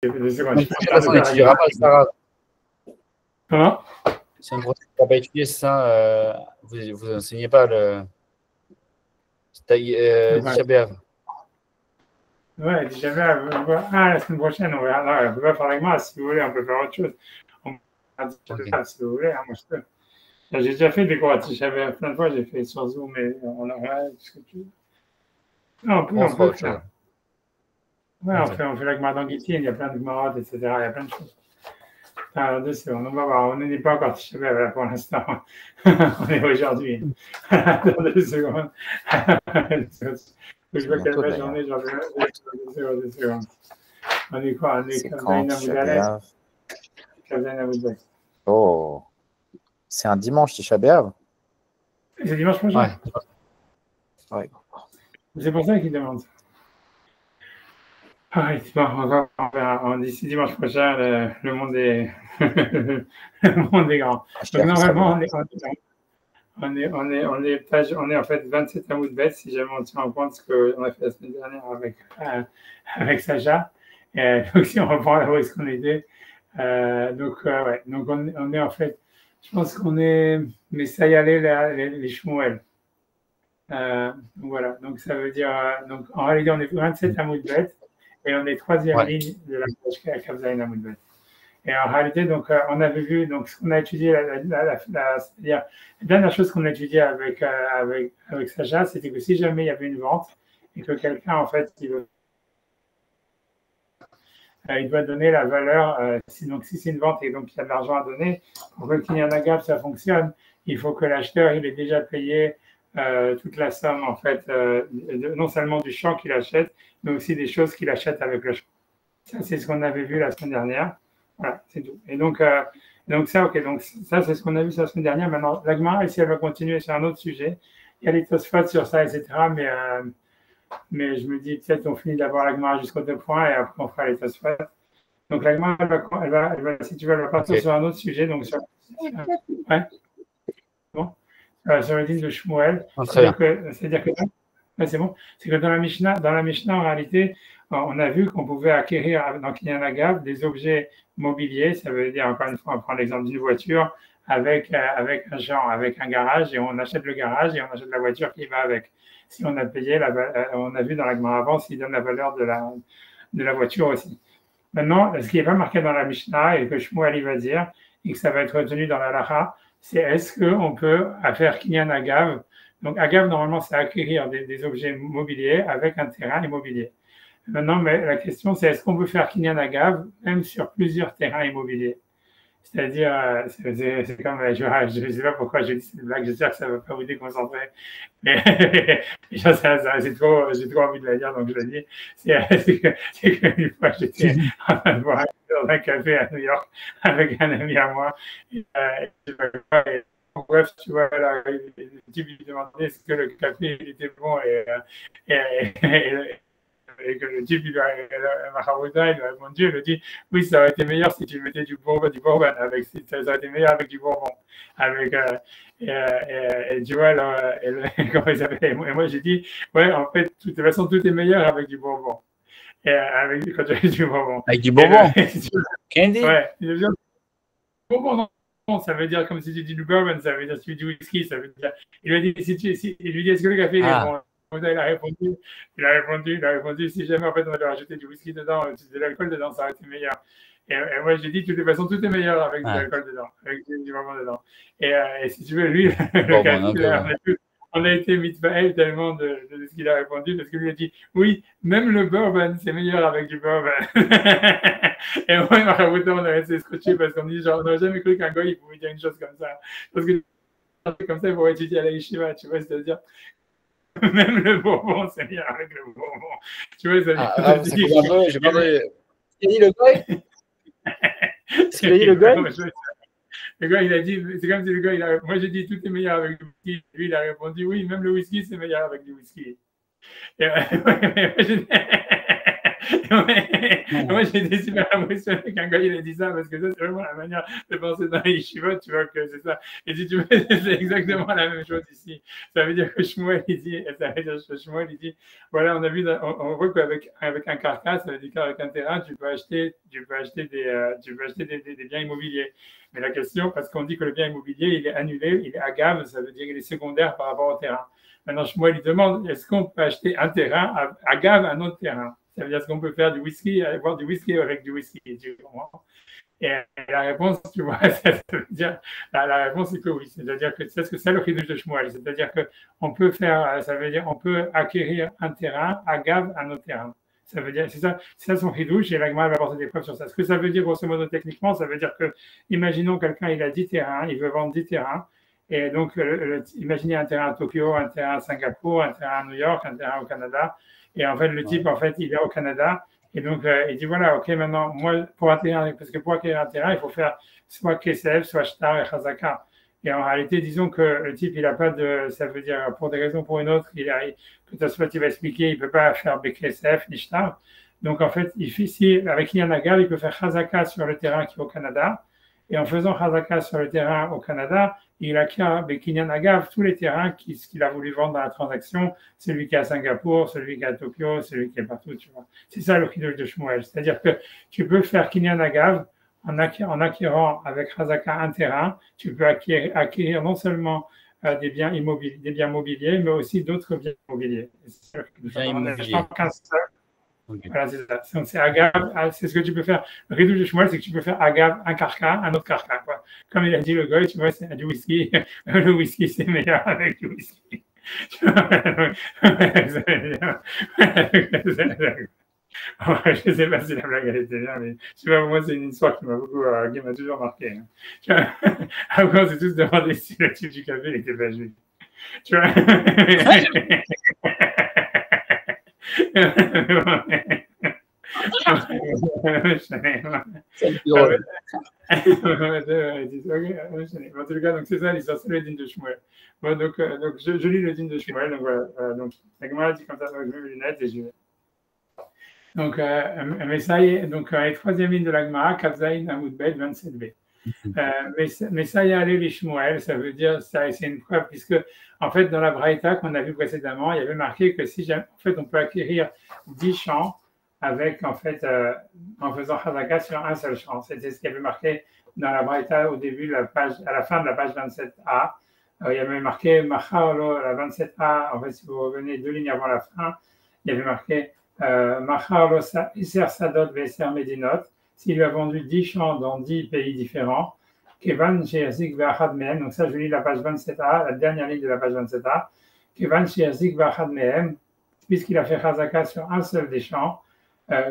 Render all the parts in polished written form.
2 secondes. Donc, on n'étudiera pas le Sahara. Comment? C'est un projet qu'on va pas étudier, c'est ça. Vous enseignez pas le Tisha B'Av. Ouais, Tisha B'Av. Ah, la semaine prochaine, on verra. Non, on peut pas faire la grâce, si vous voulez, on peut faire autre chose. On peut faire Tisha B'Av, si vous voulez. Hein, moi, je peux. J'ai déjà fait des cours à Tisha B'Av plein de fois, j'ai fait sur Zoom, mais on aura ce que tu veux. Non, on peut faire. Ouais, on fait la Gemara d'Anguitine, il y a plein de Gemarotes, etc. Il y a plein de choses. Alors, 2 secondes, on va voir. On n'est pas encore Tisha B'Av pour l'instant. On est aujourd'hui. Dans 2 secondes. Je vois quelle belle journée, j'en ai 2 secondes. On est quoi? On est Kavzaïna Moudalès. Kavzaïna Moudalès. Oh, c'est un dimanche, Tisha B'Av? C'est dimanche prochain? Ouais. C'est pour ça qu'il demande. Ah, bon, on dit dimanche prochain, le monde est le monde est grand. Donc normalement, on est en fait 27 à Moudbet, si jamais on tient en compte ce qu'on a fait la semaine dernière avec Sacha. Donc si on reprend là où est-ce qu'on était, donc on est en fait, je pense qu'on est, mais ça y allait les Shmuel. Voilà, donc ça veut dire, donc en réalité on est 27 à Moudbet. Et on est 3e ligne de la page Kavzaïna Moudbet. Et en réalité, donc, on avait vu, donc, ce qu'on a étudié, c'est-à-dire, la dernière chose qu'on a étudié avec Sacha, c'était que si jamais il y avait une vente et que quelqu'un, en fait, il doit donner la valeur, donc si c'est une vente et donc il y a de l'argent à donner, pour que le Kinyan Agav, ça fonctionne, il faut que l'acheteur, il ait déjà payé toute la somme, en fait, non seulement du champ qu'il achète, mais aussi des choses qu'il achète avec le champ. Ça, c'est ce qu'on avait vu la semaine dernière. Voilà, c'est tout. Et donc ça, ok, donc ça, c'est ce qu'on a vu la semaine dernière. Maintenant, la Gemara, ici, elle va continuer sur un autre sujet. Il y a les Tosfot sur ça, etc. Mais je me dis, peut-être on finit d'avoir la Gemara jusqu'au 2 points et après, on fera les Tosfot. Donc, la Gemara, si tu veux, elle va partir sur un autre sujet. Donc, ouais. Bon. Sur le dîme de Shmuel. C'est-à-dire que c'est bon. C'est que dans la Mishnah, en réalité, on a vu qu'on pouvait acquérir dans Kinyan Agav des objets mobiliers. Ça veut dire, encore une fois, on prend l'exemple d'une voiture avec un genre, avec un garage, et on achète le garage et on achète la voiture qui va avec. Si on a payé, on a vu dans la Gemara avant s'il donne la valeur de la voiture aussi. Maintenant, ce qui n'est pas marqué dans la Mishnah et que Shmuel va dire, et que ça va être retenu dans la Lacha, c'est est-ce qu'on peut faire Kinyan Agav. Donc, Agav, normalement, c'est acquérir des objets mobiliers avec un terrain immobilier. Maintenant, mais la question, c'est est-ce qu'on peut faire Kinyan Agav même sur plusieurs terrains immobiliers? C'est-à-dire, c'est comme, je ne sais pas pourquoi j'ai dit cette blague, j'espère que ça ne va pas vous déconcentrer, mais j'ai trop envie de la dire, donc je la dis. C'est qu'une fois, j'étais en train de boire dans un café à New York avec un ami à moi, bref, tu vois, là, le type lui demandait est-ce que le café était bon et que le type, il lui a répondu, il a dit oui, ça aurait été meilleur si tu mettais du bourbon avec, ça aurait été meilleur avec du bourbon. Et tu vois, alors, comment il s'appelle? Et moi, j'ai dit, ouais, en fait, de toute façon, tout est meilleur avec du bourbon. Quand tu as du bourbon. Avec du bourbon? Candy? Ouais, bourbon, non, ça veut dire comme si tu dis du bourbon, ça veut dire si tu dis du whisky, ça veut dire. Il lui a dit, il lui dit, est-ce que le café est bon? Il a répondu, si jamais en fait on avait rajouté du whisky dedans, de l'alcool dedans, ça aurait été meilleur. Et moi j'ai dit, de toute façon, tout est meilleur avec de l'alcool dedans, avec du bourbon dedans. Et si tu veux, lui, le café, on a été mitfael tellement de ce qu'il a répondu, parce qu'il lui a dit, oui, même le bourbon, c'est meilleur avec du bourbon. Et moi, on a resté scotché parce qu'on dit, genre, on n'a jamais cru qu'un gars, il pouvait dire une chose comme ça. Parce que comme ça, il pourrait étudier à la yeshiva, tu vois, c'est-à-dire, même le bourbon, c'est bien avec le bourbon. Tu vois, ça dit. J'ai pas entendu. Il a dit le gars? Ce qu'il a dit le gars? Le gars, il a dit, c'est comme si le gars, moi j'ai dit tout est meilleur avec du whisky. Lui, il a répondu oui, même le whisky, c'est meilleur avec du whisky. Moi, j'ai été super impressionné quand il a dit ça, parce que ça, c'est vraiment la manière de penser dans les yeshivot, tu vois, que c'est ça. Et si tu veux, c'est exactement la même chose ici. Ça veut dire que Shmuel, il dit, voilà, on voit qu'avec un carcasse, ça veut dire qu'avec un terrain, tu peux acheter des biens immobiliers. Mais la question, parce qu'on dit que le bien immobilier, il est annulé, il est agave, ça veut dire qu'il est secondaire par rapport au terrain. Maintenant, Shmuel lui demande, est-ce qu'on peut acheter un terrain agave à un autre terrain? Ça veut dire, est-ce qu'on peut faire du whisky, boire du whisky avec du whisky? Tu comprends? Et la réponse, tu vois, ça veut dire, la réponse c'est que oui. C'est-à-dire que c'est ce que c'est le chidouche de Shmuel. C'est-à-dire qu'on peut faire, ça veut dire, on peut acquérir un terrain agave à un autre terrain. Ça veut dire, c'est ça son chidouche, et l'agma va apporter des preuves sur ça. Ce que ça veut dire, grosso modo, techniquement, ça veut dire que, imaginons quelqu'un, il a 10 terrains, il veut vendre 10 terrains, et donc, imaginez un terrain à Tokyo, un terrain à Singapour, un terrain à New York, un terrain au Canada, et en fait, le type, en fait, il est au Canada, et donc, il dit, voilà, ok, maintenant, moi, parce que pour acquérir un terrain, il faut faire soit KSF, soit Shtar et Chazaka. Et en réalité, disons que le type, il n'a pas de, ça veut dire, pour des raisons ou pour une autre, que ta soit, il va expliquer, il ne peut pas faire BKSF ni Shtar. Donc, en fait, avec Yanagav, il peut faire Chazaka sur le terrain qui est au Canada. Et en faisant Chazaka sur le terrain au Canada, il acquiert Kinyan Agav tous les terrains qu'il a voulu vendre dans la transaction, celui qui est à Singapour, celui qui est à Tokyo, celui qui est partout, tu vois. C'est ça le chidouche de Shmuel. C'est-à-dire que tu peux faire Kinyan Agav en acquérant avec Chazaka un terrain, tu peux acquérir non seulement des biens mobiliers, mais aussi d'autres biens immobiliers. Okay. Voilà, c'est ça. Donc, c'est agave, c'est ce que tu peux faire. Le ridouche de Shmuel, c'est que tu peux faire agave, un carca, un autre carca, quoi. Comme il a dit le goy, tu vois, c'est du whisky. Le whisky, c'est meilleur avec du whisky. Je ne sais pas si la blague elle était bien, mais je sais pas, moi, c'est une histoire qui m'a toujours marqué. Après, on s'est tous demandé si le type du café n'était pas juif. Tu vois? C'est drôle. En tout cas, donc c'est ça l'histoire, c'est le dîne de Shmuel. Bon, donc je lis le dîne de Shmuel. Donc voilà, donc la Gemara dit comme ça, donc je mets mes lunettes et je vais. Donc, mais ça y est, donc les troisième ligne de la Gemara, Kavzaïn Amoudbet 27b. Mais ça y est, allé les Shmuel, ça veut dire, c'est une preuve, puisque en fait, dans la Braïta qu'on a vu précédemment, il y avait marqué que si jamais, en fait, on peut acquérir 10 champs avec, en fait, en faisant Chazaka sur un seul champ. C'était ce qui avait marqué dans la Braïta au début, à la fin de la page 27a. Il y avait marqué Macharlo, la 27a, en fait, si vous revenez 2 lignes avant la fin, il y avait marqué Macharlo Iser Sadot Veser Medinot, s'il lui a vendu 10 champs dans 10 pays différents. Kevan Sheyazik Vachad Mehem, donc ça je lis la page 27a, la dernière ligne de la page 27a. Kevan Sheyazik Vachad Mehem, puisqu'il a fait Chazaka sur un seul des champs,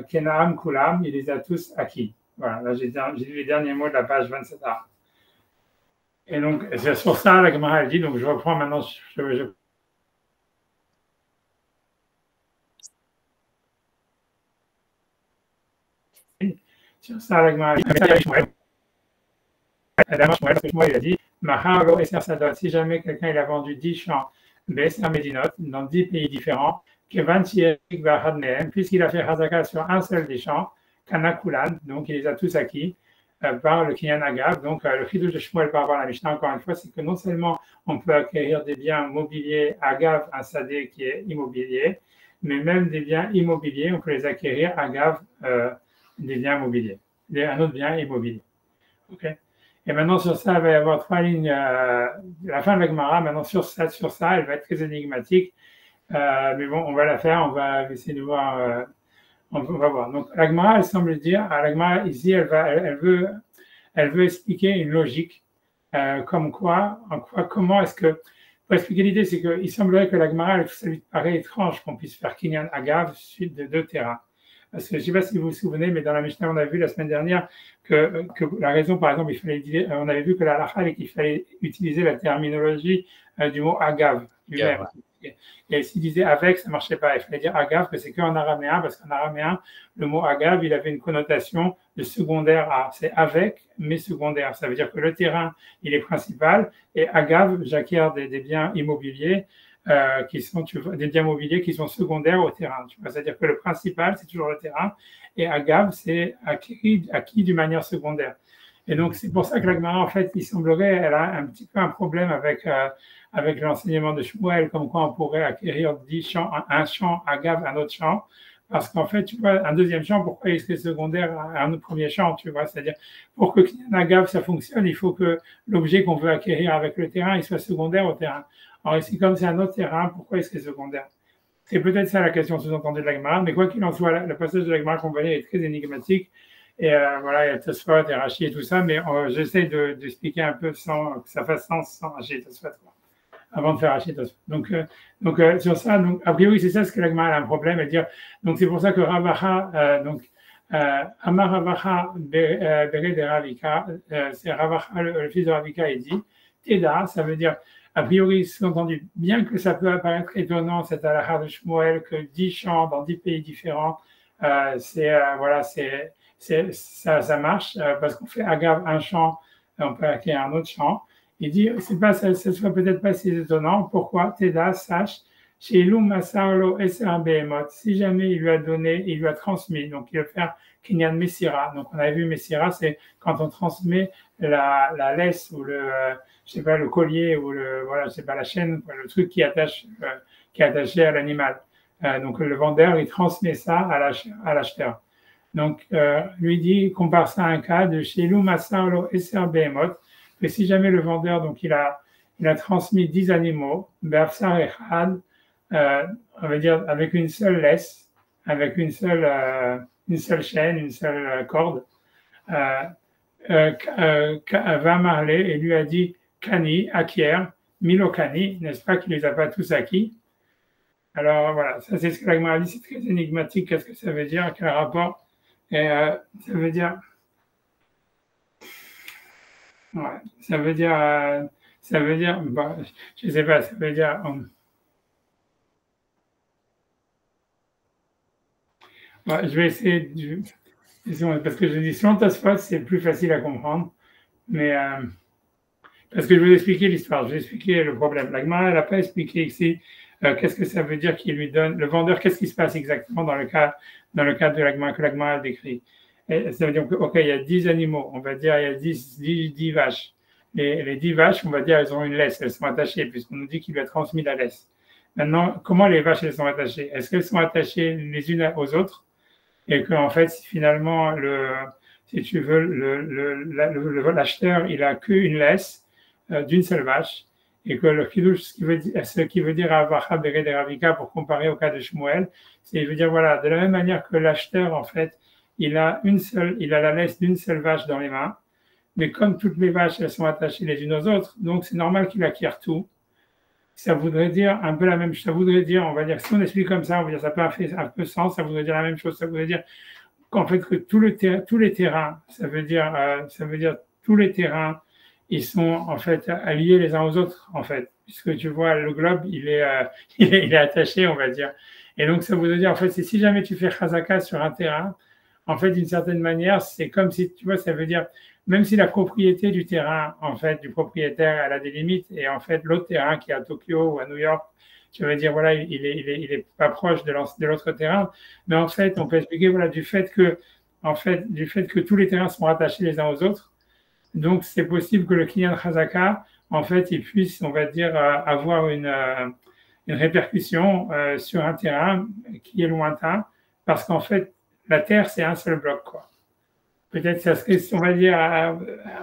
Kenaam Kulam, il les a tous acquis. Voilà, là j'ai lu les derniers mots de la page 27a. Et donc, c'est sur ça, la Gemara dit, donc je reprends maintenant, sur ça, la Gemara dit, il a dit, Maharo et Sadot, si jamais quelqu'un il a vendu 10 champs, Besser Medinot, dans 10 pays différents, puisqu'il a fait Chazaka sur un seul des champs, Kanakulan, donc il les a tous acquis par le Kinyan Agav. Donc le chidouche de Shmuel par rapport à la Mishnah, encore une fois, c'est que non seulement on peut acquérir des biens mobiliers Agav, un sadé qui est immobilier, mais même des biens immobiliers, on peut les acquérir Agav, des biens mobiliers, un autre bien immobilier. Ok. Et maintenant, sur ça, il va y avoir 3 lignes. La fin de la Gemara, maintenant, sur ça, elle va être très énigmatique. Mais bon, on va la faire, on va essayer de voir. On va voir. Donc, la Gemara, elle semble dire, la Gemara, ici, elle veut expliquer une logique. Comment est-ce que. Pour expliquer l'idée, c'est qu'il semblerait que la Gemara, ça lui paraît étrange qu'on puisse faire Kinyan Agav suite de 2 terrains. Parce que je ne sais pas si vous vous souvenez, mais dans la Mishnah, on a vu la semaine dernière que la raison, par exemple, on avait vu que la halakha, qu'il fallait utiliser la terminologie du mot agav lui-même. Et s'il disait avec, ça ne marchait pas. Il fallait dire agav, que c'est qu'en araméen, parce qu'en araméen, le mot agav, il avait une connotation de secondaire à. C'est avec, mais secondaire. Ça veut dire que le terrain, il est principal, et agav, j'acquiers des biens immobiliers qui sont des biens mobiliers qui sont secondaires au terrain. C'est-à-dire que le principal, c'est toujours le terrain, et Agav, c'est acquis d'une manière secondaire. Et donc, c'est pour ça que la Gemara, en fait, il semblerait, elle a un petit peu un problème avec l'enseignement de Shmuel, comme quoi on pourrait acquérir 10 champs, un champ Agav, un autre champ. Parce qu'en fait, tu vois, un deuxième champ, pourquoi il serait secondaire à un premier champ, tu vois? C'est-à-dire, pour que Kinyan Agav, ça fonctionne, il faut que l'objet qu'on veut acquérir avec le terrain, il soit secondaire au terrain. Alors ici, comme c'est un autre terrain, pourquoi il serait secondaire? C'est peut-être ça la question sous-entendue de la Gemara, mais quoi qu'il en soit, le passage de la Gemara qu'on va lire est très énigmatique. Et voilà, il y a Tosfot et Rashi et tout ça, mais j'essaie d'expliquer un peu sans que ça fasse sens sans Rashi et Tosfot, avant de faire Rashi et Tosfot. Donc sur ça, donc, a priori, c'est ça ce que la Gemara a un problème, dire. Donc c'est pour ça que Ravacha, Amar Ravacha Bere de Ravika, c'est Ravacha, le fils de Ravika, il dit, Teda, ça veut dire, a priori, sous-entendu, bien que ça peut apparaître étonnant, cette halakha de Shmuel, que 10 champs dans 10 pays différents, voilà, ça marche, parce qu'on fait Agav un champ, on peut acquérir un autre champ. Il dit, ça soit peut-être pas si étonnant. Pourquoi? Teda, sache, chez Ilum Masarlo SR Behemot, si jamais il lui a donné, il lui a transmis, donc il va faire Kinyan Messira. Donc on avait vu Messira, c'est quand on transmet la laisse ou le collier ou la chaîne, le truc qui est attaché à l'animal. Donc le vendeur, il transmet ça à l'acheteur. Donc lui dit, compare ça à un cas de chez Ilum Masarlo SR Behemot, que si jamais le vendeur, donc il a transmis 10 animaux, Be'afsar Echad, on va dire avec une seule laisse, avec une seule chaîne, une seule corde, va marler et lui a dit Kani, acquiert, Milo Kani, n'est-ce pas qu'il ne les a pas tous acquis? Alors voilà, ça c'est ce que la Gemara dit, c'est très énigmatique, qu'est-ce que ça veut dire, quel rapport? Et ça veut dire, ouais, ça veut dire, bah, je ne sais pas, ça veut dire. Ouais, je vais essayer, parce que je dis selon Tosfot, c'est plus facile à comprendre, mais parce que je vais vous expliquer l'histoire, je vais expliquer le problème. La Gemara, elle n'a pas expliqué ici qu'est-ce que ça veut dire qu'il lui donne, le vendeur, qu'est-ce qui se passe exactement dans le cas de la Gemara, que la Gemara a décrit. Et ça veut dire ok, il y a 10 animaux, on va dire il y a 10 vaches. Les 10 vaches, on va dire, elles ont une laisse, elles sont attachées, puisqu'on nous dit qu'il lui a transmis la laisse. Maintenant, comment les vaches, elles sont attachées? Est-ce qu'elles sont attachées les unes aux autres? Et qu'en fait, finalement, si tu veux, l'acheteur, il a qu'une laisse d'une seule vache, et que le kiddush, ce qui veut dire Avacha Bere de Ravika, pour comparer au cas de Shmuel, c'est, je veux dire, voilà, de la même manière que l'acheteur, en fait, il a la laisse d'une seule vache dans les mains, mais comme toutes les vaches, elles sont attachées les unes aux autres, donc c'est normal qu'il acquiert tout. Ça voudrait dire un peu la même chose. Ça voudrait dire, on va dire, si on explique comme ça, on va dire, ça peut faire un peu sens, ça voudrait dire la même chose. Ça voudrait dire qu'en fait, que tous les terrains, ça veut dire tous les terrains, ils sont en fait alliés les uns aux autres, en fait. Puisque tu vois, le globe, il est attaché, on va dire. Et donc, ça voudrait dire, en fait, c'est si jamais tu fais chazaka sur un terrain, en fait, d'une certaine manière, c'est comme si, tu vois, ça veut dire, même si la propriété du terrain, en fait, du propriétaire, elle a des limites, et en fait, l'autre terrain qui est à Tokyo ou à New York, je veux dire, voilà, il est pas proche de l'autre terrain, mais en fait, on peut expliquer, voilà, du fait que tous les terrains sont rattachés les uns aux autres, donc c'est possible que le Kinyan Chazaka, en fait, il puisse, on va dire, avoir une répercussion sur un terrain qui est lointain, parce qu'en fait, la terre, c'est un seul bloc, quoi. Peut-être ça serait, on va dire,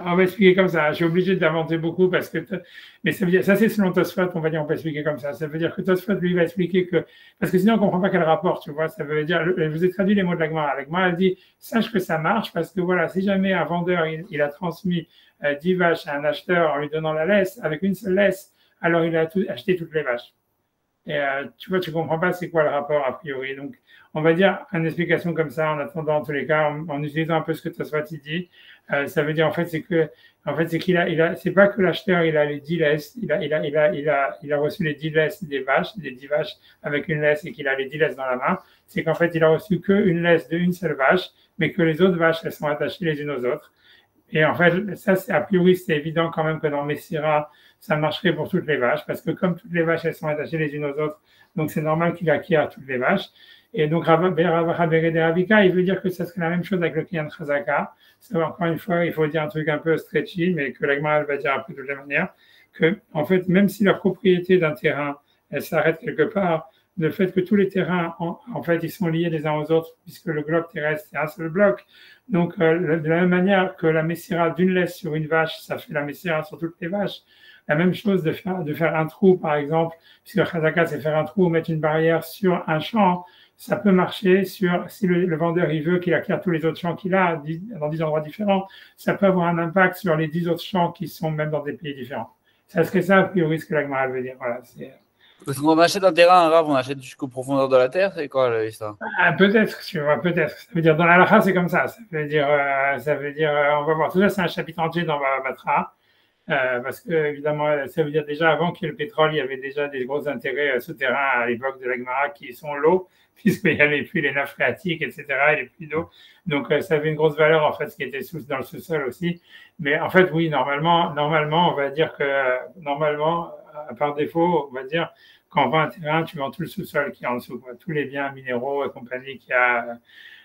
on va expliquer comme ça. Je suis obligé d'inventer beaucoup mais ça veut dire, ça c'est selon Tosfot, on va dire, on peut expliquer comme ça. Ça veut dire que Tosfot, lui, va expliquer parce que sinon on ne comprend pas quel rapport, tu vois. Ça veut dire, je vous ai traduit les mots de la Gemara. La Gemara, elle dit, sache que ça marche parce que voilà, si jamais un vendeur, il a transmis 10 vaches à un acheteur en lui donnant la laisse, avec une seule laisse, alors il a acheté toutes les vaches. Et tu vois, tu comprends pas c'est quoi le rapport a priori. Donc, on va dire une explication comme ça en attendant en tous les cas, en utilisant un peu ce que Tosfot dit. Ça veut dire en fait c'est c'est pas que l'acheteur il a les 10 laisses, il a reçu les 10 laisses des 10 vaches avec une laisse et qu'il a les 10 laisses dans la main. C'est qu'en fait il a reçu qu'une laisse d'une seule vache, mais que les autres vaches elles sont attachées les unes aux autres. Et en fait, ça, a priori, c'est évident quand même que dans Messira, ça marcherait pour toutes les vaches, parce que comme toutes les vaches, elles sont attachées les unes aux autres, donc c'est normal qu'il acquiert toutes les vaches. Et donc, Ravika, il veut dire que ça serait la même chose avec le Kinyan Chazaka. Encore une fois, il faut dire un truc un peu stretchy, mais que l'Agmara va dire après de toute la manière, que, en fait, même si la propriété d'un terrain, elle s'arrête quelque part, le fait que tous les terrains, en fait, ils sont liés les uns aux autres, puisque le globe terrestre, c'est un seul bloc. Donc, de la même manière que la messira d'une laisse sur une vache, ça fait la messira sur toutes les vaches. La même chose de faire un trou, par exemple, puisque le chazaka, c'est faire un trou ou mettre une barrière sur un champ, ça peut marcher si le vendeur il veut qu'il acquiert tous les autres champs qu'il a dans 10 endroits différents, ça peut avoir un impact sur les 10 autres champs qui sont même dans des pays différents. Ça serait ça, a priori, ce que l'Agmara veut dire. Voilà, parce qu'on achète un terrain, on achète jusqu'aux profondeurs de la terre, c'est quoi l'histoire? Peut-être, tu vois, peut-être. Ça veut dire, dans la halakha, c'est comme ça. Ça veut dire, on va voir. Tout ça, c'est un chapitre entier dans Baba Batra. Parce que, évidemment, ça veut dire déjà, avant qu'il y ait le pétrole, il y avait déjà des gros intérêts souterrains à l'époque de l'Agmara qui sont l'eau, puisqu'il n'y avait plus les nappes phréatiques, etc., et les puits d'eau. Donc, ça avait une grosse valeur, en fait, ce qui était dans le sous-sol aussi. Mais en fait, oui, normalement, on va dire que, normalement, par défaut, on va dire, quand on vend un terrain, tu vends tout le sous-sol qui est en dessous, quoi. Tous les biens minéraux et compagnie qu'il y a.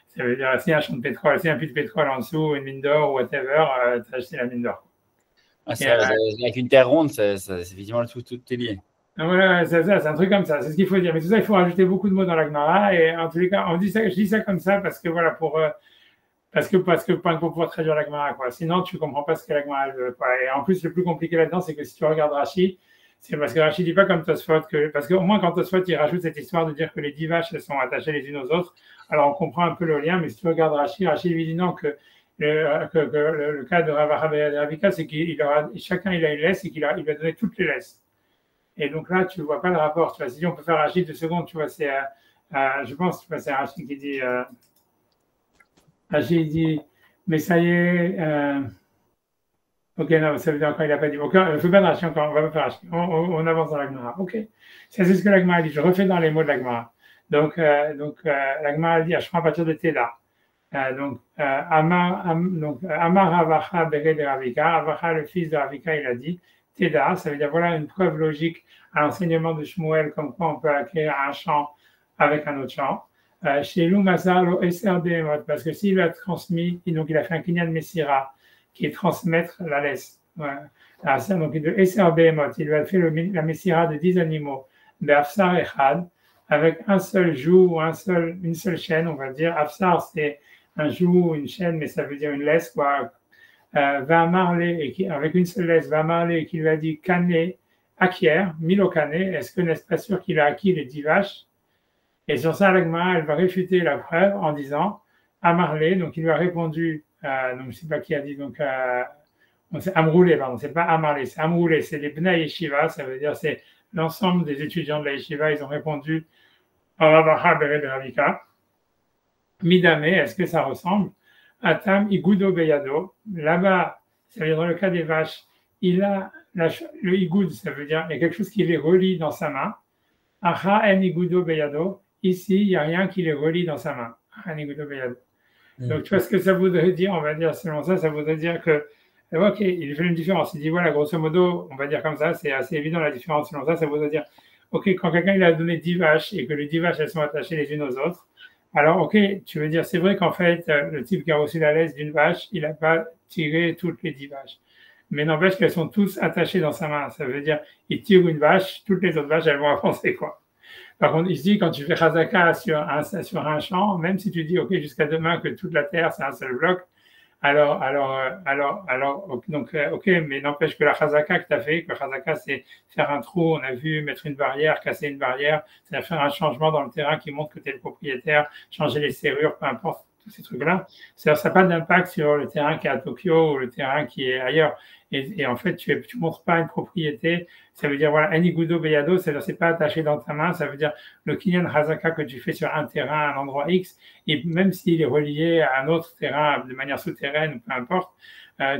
Ça veut dire, s'il y a un champ de pétrole, s'il y a un puits de pétrole en dessous, une mine d'or ou whatever, tu as acheté la mine d'or. Ah, avec une terre ronde, c'est effectivement tout est lié. Voilà, c'est un truc comme ça, c'est ce qu'il faut dire. Mais tout ça, il faut rajouter beaucoup de mots dans la Gemara. Et en tous les cas, je dis ça comme ça parce que voilà, parce que pour pouvoir traduire la Gemara, quoi. Sinon, tu comprends pas ce que la Gemara veut, quoi. Et en plus, le plus compliqué là-dedans, c'est que si tu regardes Rashi, c'est parce que Rashi dit pas comme Tosfot, parce qu'au moins quand Tosfot il rajoute cette histoire de dire que les 10 vaches elles sont attachées les unes aux autres, alors on comprend un peu le lien. Mais si tu regardes Rashi lui dit non que le cas de Ravika, c'est chacun il a une laisse et qu'il a donné toutes les laisses. Et donc là, tu ne vois pas le rapport. Tu vois, si on peut faire Rachid 2 secondes, tu vois, je pense, tu vois, c'est Rachid qui dit, Rachid dit, mais ça y est, ok, non, ça veut dire encore, il n'a pas dit, ok, il ne faut pas de Rachid encore, on va pas faire Rachid, on avance dans la Gemara, ok. Ça, c'est ce que la Gemara dit, je refais dans les mots de la Gemara. Donc la Gemara dit, je prends à partir de Teda. Amar Avacha Bere de Ravika, Avacha, le fils de Ravika, il a dit, Teda, ça veut dire voilà une preuve logique à l'enseignement de Shmuel, comme quoi on peut acquérir un champ avec un autre champ. Chez Lou Mazalo SRD, parce que s'il a transmis, donc il a fait un kinyan Messira, qui est transmettre la laisse. Voilà. Donc de SRB, il lui a fait la Messira de 10 animaux, de Afsar Echad, avec un seul joug ou une seule chaîne, on va dire. Afsar, c'est un joug ou une chaîne, mais ça veut dire une laisse, quoi. Avec une seule laisse, va marler qui lui a dit Kané acquiert, Milo Kané, est-ce que n'est-ce pas sûr qu'il a acquis les 10 vaches? Et sur ça, l'Agmara, elle va réfuter la preuve en disant Amarlé, donc il lui a répondu, donc je ne sais pas qui a dit, donc c'est Amroulé, pardon, c'est pas Amarlé, c'est Amroulé, c'est les Bnei Yeshiva, ça veut dire c'est l'ensemble des étudiants de la Yeshiva, ils ont répondu Avacha Bere de Ravika. Midame, est-ce que ça ressemble? Atam Igudo Beyado. Là-bas, ça veut dire dans le cas des vaches, il a le Igoud, ça veut dire il y a quelque chose qui les relie dans sa main. Acha en Igudo Beyado. Ici, il n'y a rien qui les relie dans sa main. En Igudo Beyado. Donc, tu vois ce que ça voudrait dire? On va dire, selon ça voudrait dire que, ok, il fait une différence. Il dit, voilà, grosso modo, on va dire comme ça, c'est assez évident la différence. Selon ça voudrait dire, ok, quand quelqu'un il a donné 10 vaches et que les 10 vaches, elles sont attachées les unes aux autres, alors, ok, tu veux dire, c'est vrai qu'en fait, le type qui a reçu la laisse d'une vache, il n'a pas tiré toutes les 10 vaches. Mais n'empêche qu'elles sont tous attachées dans sa main. Ça veut dire, il tire une vache, toutes les autres vaches, elles vont avancer, quoi. Par contre, ici, quand tu fais Chazaka sur un champ, même si tu dis, ok, jusqu'à demain que toute la terre, c'est un seul bloc, ok, mais n'empêche que la chazaka que tu as fait, que la chazaka c'est faire un trou, on a vu, mettre une barrière, casser une barrière, c'est faire un changement dans le terrain qui montre que tu es le propriétaire, changer les serrures, peu importe, tous ces trucs-là. Ça n'a pas d'impact sur le terrain qui est à Tokyo ou le terrain qui est ailleurs. Et en fait, tu montres pas une propriété. Ça veut dire, voilà, Anigudo Beyado, c'est-à-dire, c'est pas attaché dans ta main. Ça veut dire, le Kinyan Hazaka que tu fais sur un terrain, à un endroit X, et même s'il est relié à un autre terrain de manière souterraine, peu importe,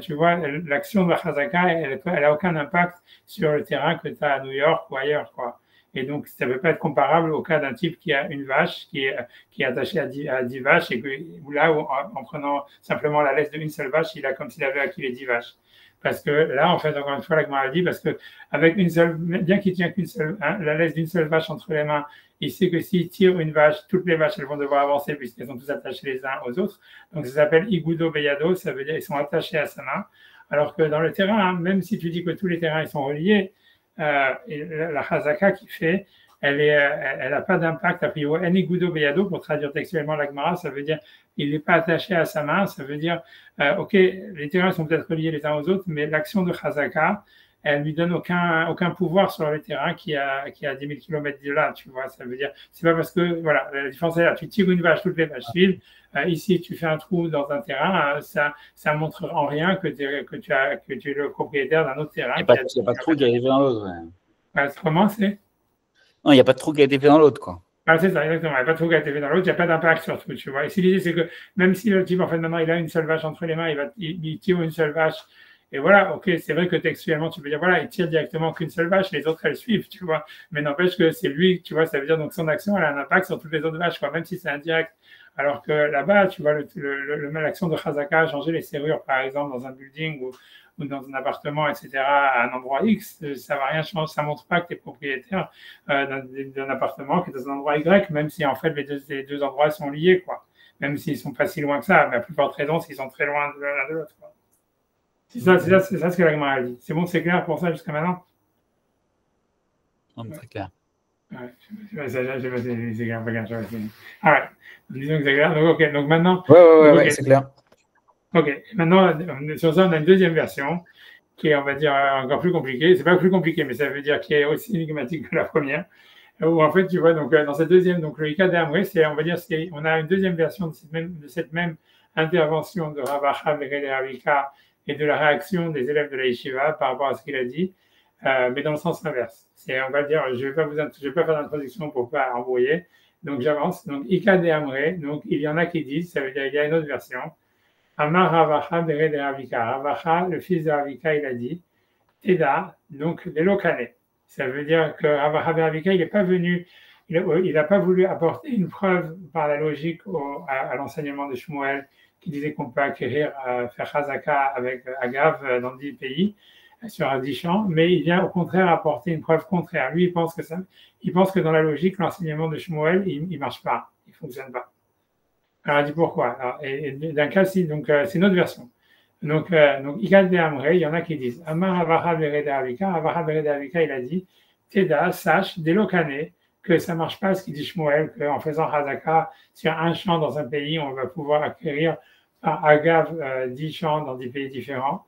tu vois, l'action de la Hazaka, elle a aucun impact sur le terrain que tu as à New York ou ailleurs, quoi. Et donc, ça ne peut pas être comparable au cas d'un type qui a une vache qui est attachée à 10 vaches et que là, en prenant simplement la laisse d'une seule vache, il a comme s'il avait acquis les 10 vaches. Parce que là, en fait, encore une fois, la Gemara dit, parce que avec une seule, bien qu'il tient qu'une seule, la laisse d'une seule vache entre les mains, il sait que s'il tire une vache, toutes les vaches, elles vont devoir avancer puisqu'elles sont tous attachées les uns aux autres. Donc, ça s'appelle Igudo Beyado, ça veut dire ils sont attachés à sa main. Alors que dans le terrain, même si tu dis que tous les terrains ils sont reliés, et la Chazaka qui fait, elle n'a pas d'impact a priori. En Igudo Beyado, pour traduire textuellement la Gemara, ça veut dire il n'est pas attaché à sa main, ça veut dire, ok, les terrains sont peut-être reliés les uns aux autres, mais l'action de Chazaka, elle lui donne aucun pouvoir sur le terrain qui a 10 000 km de là, tu vois. Ça veut dire, c'est pas parce que, voilà, la différence est là, tu tires une vache, toutes les vaches suivent. Ici, tu fais un trou dans un terrain, ça montre en rien que tu es le propriétaire d'un autre terrain. Il n'y a pas de trou qui a été fait dans l'autre. Ouais. Comment c'est? Non, il n'y a pas de trou qui a été fait dans l'autre, quoi. Ah, c'est ça, exactement. Il n'y a pas de trou qui a été fait dans l'autre, il n'y a pas d'impact surtout, tu vois. Ici, l'idée, c'est que même si le type, en fait, maintenant, il a une seule vache entre les mains, il tire une seule vache. Et voilà, ok, c'est vrai que textuellement, tu peux dire, voilà, il tire directement qu'une seule vache, les autres, elles suivent, tu vois. Mais n'empêche que c'est lui, tu vois, ça veut dire, donc son action, elle a un impact sur toutes les autres vaches, quoi, même si c'est indirect. Alors que là-bas, tu vois, l'action de Chazaka, changer les serrures, par exemple, dans un building ou dans un appartement, etc., à un endroit X, ça va rien changer, ça montre pas que tu es propriétaire d'un appartement qui est dans un endroit Y, même si en fait les deux endroits sont liés, quoi. Même s'ils sont pas si loin que ça, mais à plus forte raison s'ils sont très loin de l'un de l'autre, quoi. C'est ça ce que la Gemara dit. C'est bon, c'est clair pour ça jusqu'à maintenant? Non, très clair. Ouais, je sais pas si c'est clair, pas clair, je sais pas. Ah ouais, disons que c'est clair. Donc, ok, donc maintenant. Ouais, c'est clair. Ok, maintenant, sur ça, on a une deuxième version qui est, on va dire, encore plus compliquée. C'est pas plus compliqué, mais ça veut dire qui est aussi énigmatique que la première. Où en fait, tu vois, donc dans cette deuxième, donc le Ika d'Amré, c'est, on va dire, on a une deuxième version de cette même intervention de Rav Achab et de la réaction des élèves de la Yeshiva par rapport à ce qu'il a dit, mais dans le sens inverse. C'est, on va dire, je vais pas faire d'introduction pour pas embrouiller, donc j'avance. Donc Ika d'Amré, donc il y en a qui disent, ça veut dire il y a une autre version. Amar Ravacha de Ravika. Ravacha, le fils de Ravika, il a dit Teda, donc de Lokane. Ça veut dire que Ravacha de Ravika, il n'est pas venu, il n'a pas voulu apporter une preuve par la logique à l'enseignement de Shmuel qui disait qu'on peut acquérir, faire Chazaka avec Agav dans 10 pays, sur 10 champs, mais il vient au contraire apporter une preuve contraire. Lui, il pense que dans la logique, l'enseignement de Shmuel, il ne marche pas, il ne fonctionne pas. Alors, il dit pourquoi. Alors, et d'un cas, donc, c'est une autre version. Donc, Ikad de Amré, il y en a qui disent Amar Avaha Bereda Avika, Avaha Bereda Avika, il a dit Teda, sache, délocane, que ça ne marche pas ce qu'il dit Shmuel, qu'en faisant Hazaka sur un champ dans un pays, on va pouvoir acquérir par Agav 10 champs dans 10 pays différents.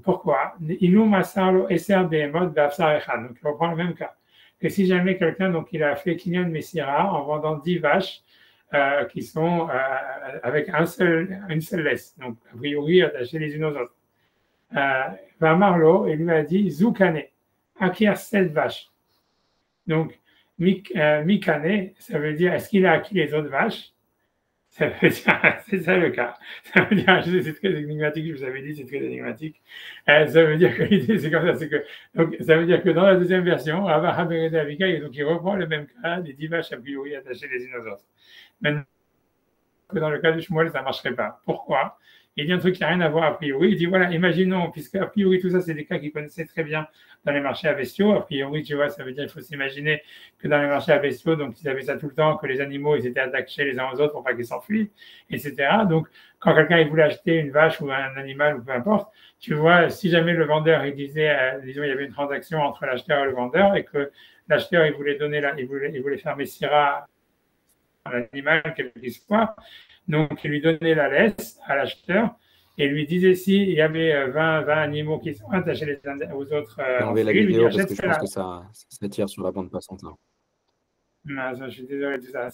Pourquoi Inou Masarlo Eser Behemot Bafsar Echad. Donc, il reprend le même cas. Que si jamais quelqu'un, donc, il a fait Kinyan Messira en vendant 10 vaches, qui sont avec une seule laisse, donc a priori attachées les unes aux autres. Va Marlo et lui a dit Zoukane, acquiert 7 vaches. Donc, Mikane, ça veut dire est-ce qu'il a acquis les autres vaches? Ça veut dire, c'est ça le cas. Ça veut dire, je sais, c'est très énigmatique, je vous avais dit, c'est très énigmatique. Ça veut dire que l'idée, c'est comme ça, donc, ça veut dire que dans la deuxième version, Ravacha Bereda Avika, donc il reprend le même cas des 10 vaches a priori attachées les unes aux autres. Maintenant, que dans le cas de Shmuel, ça ne marcherait pas. Pourquoi? Il dit un truc qui n'a rien à voir a priori. Il dit voilà, imaginons, puisque a priori tout ça, c'est des cas qu'il connaissait très bien dans les marchés à bestiaux. A priori, tu vois, ça veut dire qu'il faut s'imaginer que dans les marchés à bestiaux, donc ils avaient ça tout le temps, que les animaux, ils étaient attachés les uns aux autres pour pas qu'ils s'enfuient, etc. Donc, quand quelqu'un il voulait acheter une vache ou un animal ou peu importe, tu vois, si jamais le vendeur, il disait, disons, il y avait une transaction entre l'acheteur et le vendeur et que l'acheteur, il voulait faire Messira à l'animal, quel qu'il soit, donc il lui donnait la laisse à l'acheteur et lui disait s'il y avait 20 animaux qui sont attachés les uns aux autres. Enlever la vidéo parce que je pense que ça tire sur la bande passante. Là. Non, je suis désolé de tout ça.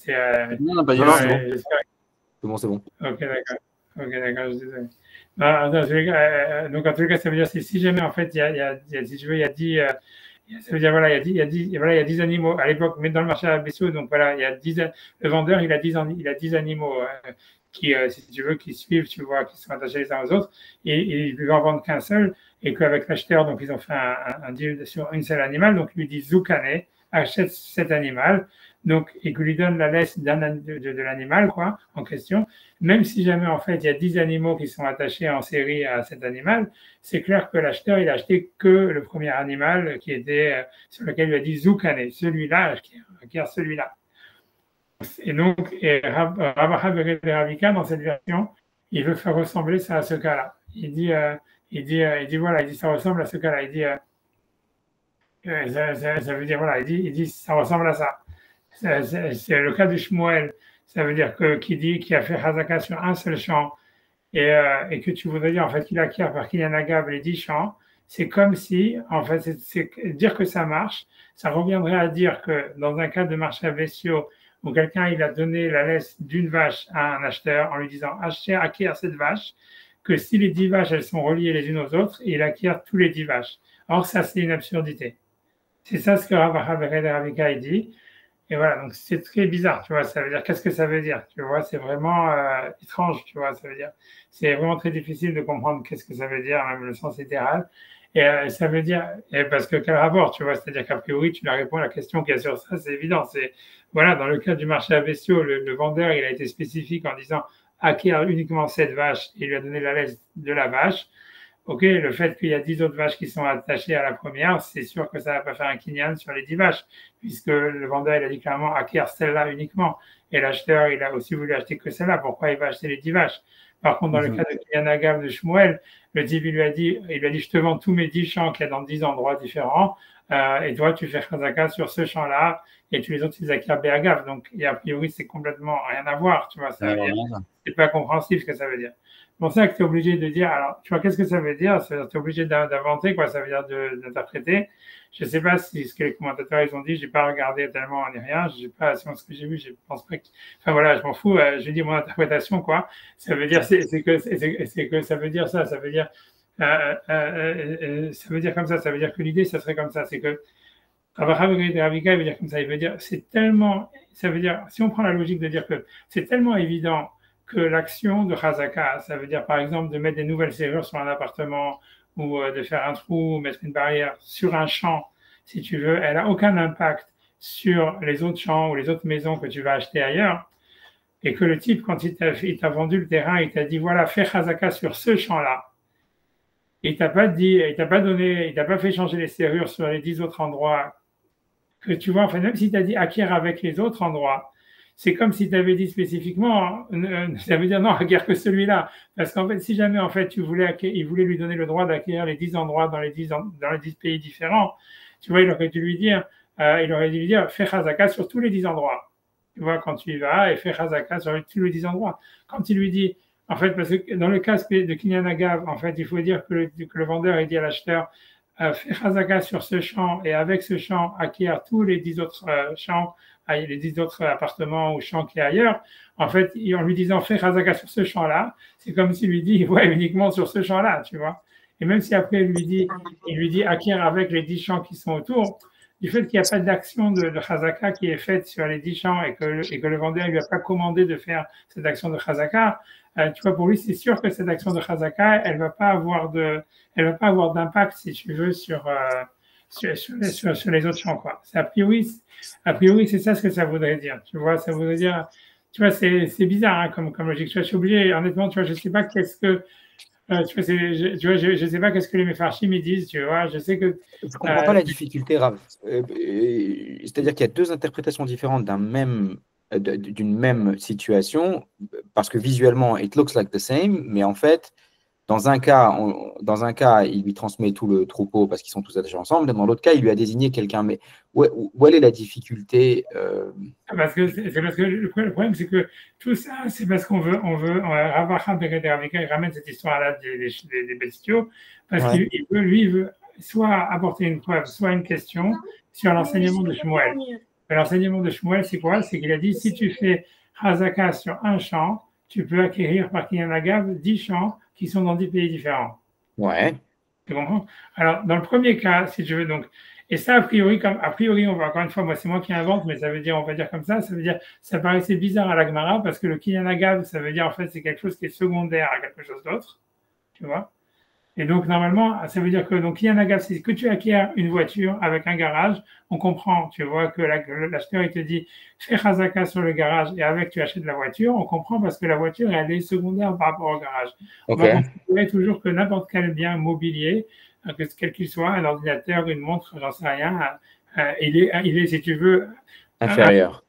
Non, pas du tout. C'est bon. Ok, d'accord, je suis désolé. Donc, en tous les cas, ça veut dire si jamais, en fait, si tu veux, il y a 10. Ça veut dire, voilà, il y a 10 animaux à l'époque, mais dans le marché à bestiaux, donc voilà, il y a 10, le vendeur, il a 10 animaux qui, si tu veux, qui suivent, tu vois, qui sont attachés les uns aux autres, et il ne veut en vendre qu'un seul, et qu'avec l'acheteur, donc ils ont fait un deal sur une seule animal, donc il lui dit Zoukane, achète cet animal, donc, et que lui donne la laisse de l'animal, quoi, en question, même si jamais, en fait, il y a 10 animaux qui sont attachés en série à cet animal, c'est clair que l'acheteur, il a acheté que le premier animal qui était, sur lequel il a dit Zoukane, celui-là, acquiert celui-là. Et donc, Rav Ravika, dans cette version, il veut faire ressembler ça à ce cas-là. Il dit, voilà, il dit, ça ressemble à ce cas-là. Il dit, ça veut dire, voilà, il dit, ça ressemble à ça. C'est le cas de Shmuel. Ça veut dire qui a fait Hazaka sur un seul champ et que tu voudrais dire, en fait, qu'il acquiert par Kinyan Agav les 10 champs. C'est comme si, en fait, c'est dire que ça marche. Ça reviendrait à dire que dans un cas de marché à bestiaux, où quelqu'un il a donné la laisse d'une vache à un acheteur en lui disant acquiert cette vache, que si les 10 vaches elles sont reliées les unes aux autres, il acquiert tous les 10 vaches. Or, ça, c'est une absurdité. C'est ça ce que Rav Ravika dit. Et voilà, donc c'est très bizarre, tu vois, ça veut dire, qu'est-ce que ça veut dire, tu vois, c'est vraiment étrange, tu vois, ça veut dire, c'est vraiment très difficile de comprendre qu'est-ce que ça veut dire, même le sens littéral. Et ça veut dire, parce que quel rapport, tu vois, c'est-à-dire qu'a priori, tu leur réponds à la question qu'il y a sur ça, c'est évident. C'est, voilà, dans le cas du marché à bestiaux, le vendeur, il a été spécifique en disant acquiert uniquement cette vache et il lui a donné la laisse de la vache. Ok, le fait qu'il y a 10 autres vaches qui sont attachées à la première, c'est sûr que ça ne va pas faire un kinyan sur les 10 vaches, puisque le vendeur, il a dit clairement acquiert celle-là uniquement. Et l'acheteur, il a aussi voulu acheter que celle-là. Pourquoi il va acheter les 10 vaches? Par contre, dans le cas de Kinyan Agav de Shmuel, le type, il lui a dit, je te vends tous mes 10 champs qu'il y a dans 10 endroits différents, et toi, tu fais Chazaka sur ce champ-là, et tous les autres, ils acquièrent Béagav. Donc, et a priori, c'est complètement rien à voir, tu vois. C'est pas compréhensible ce que ça veut dire. C'est pour ça que tu es obligé de dire, alors, tu vois, qu'est-ce que ça veut dire? Tu es obligé d'inventer, quoi, ça veut dire d'interpréter. Je ne sais pas si ce que les commentateurs ils ont dit, je n'ai pas regardé tellement ni rien, je sais pas, si ce que j'ai vu, je pense pas que. Enfin voilà, je m'en fous, je dis mon interprétation, quoi. Ça veut dire, c'est que ça veut dire ça, ça veut dire. Ça veut dire comme ça veut dire que l'idée, ça serait comme ça, c'est que Abraham Ravika, il veut dire comme ça, il veut dire, c'est tellement, ça veut dire, si on prend la logique de dire que c'est tellement évident que l'action de Chazaka, ça veut dire par exemple de mettre des nouvelles serrures sur un appartement ou de faire un trou, mettre une barrière sur un champ, si tu veux, elle n'a aucun impact sur les autres champs ou les autres maisons que tu vas acheter ailleurs. Et que le type, quand il t'a vendu le terrain, il t'a dit, voilà, fais Chazaka sur ce champ-là. Il t'a pas dit, il t'a pas donné, il t'a pas fait changer les serrures sur les 10 autres endroits que tu vois. Enfin, même si tu as dit acquiert avec les autres endroits, c'est comme si tu avais dit spécifiquement, ça veut dire non, acquiert que celui-là. Parce qu'en fait, si jamais en fait il voulait lui donner le droit d'acquérir les 10 endroits dans les 10 pays différents, tu vois, il aurait dû lui dire, fais Chazaka sur tous les 10 endroits. Tu vois, quand tu y vas, et fais Chazaka sur tous les 10 endroits. Quand il lui dit, en fait, parce que dans le cas de Kinyan Agav, en fait, il faut dire que le vendeur il dit à l'acheteur, fais Chazaka sur ce champ et avec ce champ acquiert tous les 10 autres champs, les 10 autres appartements ou champs qui est ailleurs. En fait, en lui disant fais Chazaka sur ce champ-là, c'est comme s'il lui dit ouais uniquement sur ce champ-là, tu vois. Et même si après il lui dit acquiert avec les 10 champs qui sont autour, du fait qu'il n'y a pas d'action de Chazaka qui est faite sur les 10 champs et que le vendeur ne lui a pas commandé de faire cette action de Chazaka, tu vois, pour lui, c'est sûr que cette action de Chazaka, elle va pas avoir d'impact, si tu veux, sur les autres champs, quoi. A priori, c'est ça ce que ça voudrait dire. Tu vois, ça voudrait dire, tu vois, c'est bizarre, hein, comme logique. Tu vois, je suis obligé, honnêtement, tu vois, je sais pas qu'est-ce que, je sais pas qu'est-ce que les Mefarshim me disent, tu vois, je sais que. Je ne comprends pas la difficulté, Rav. C'est-à-dire qu'il y a deux interprétations différentes d'une même situation, parce que visuellement, it looks like the same, mais en fait, dans un cas, il lui transmet tout le troupeau parce qu'ils sont tous attachés ensemble, et dans l'autre cas, il lui a désigné quelqu'un. Mais où est la difficulté Parce que le problème, c'est que tout ça, c'est parce qu'on veut Abraham il ramène cette histoire-là des bestiaux, parce qu'il veut soit apporter une preuve, soit une question sur l'enseignement de Shmuel. L'enseignement de Shmuel, c'est quoi? C'est qu'il a dit, si tu fais Chazaka sur un champ, tu peux acquérir par Kinyan Agav 10 champs qui sont dans 10 pays différents. Ouais. Tu comprends? Alors, dans le premier cas, si tu veux, donc, et ça, a priori, on va encore une fois, moi, c'est moi qui invente, mais ça veut dire, on va dire comme ça veut dire, ça paraissait bizarre à la Gemara parce que le Kinyan Agav, ça veut dire, en fait, c'est quelque chose qui est secondaire à quelque chose d'autre. Tu vois? Et donc, normalement, ça veut dire que donc, Kiyan Agav, c'est que tu acquiers une voiture avec un garage, on comprend, tu vois, que l'acheteur, il te dit, fais Chazaka sur le garage et avec, tu achètes la voiture, on comprend parce que la voiture, elle est secondaire par rapport au garage. On va considérer toujours que n'importe quel bien mobilier, quel qu'il soit, un ordinateur, une montre, j'en sais rien, il est, si tu veux, inférieur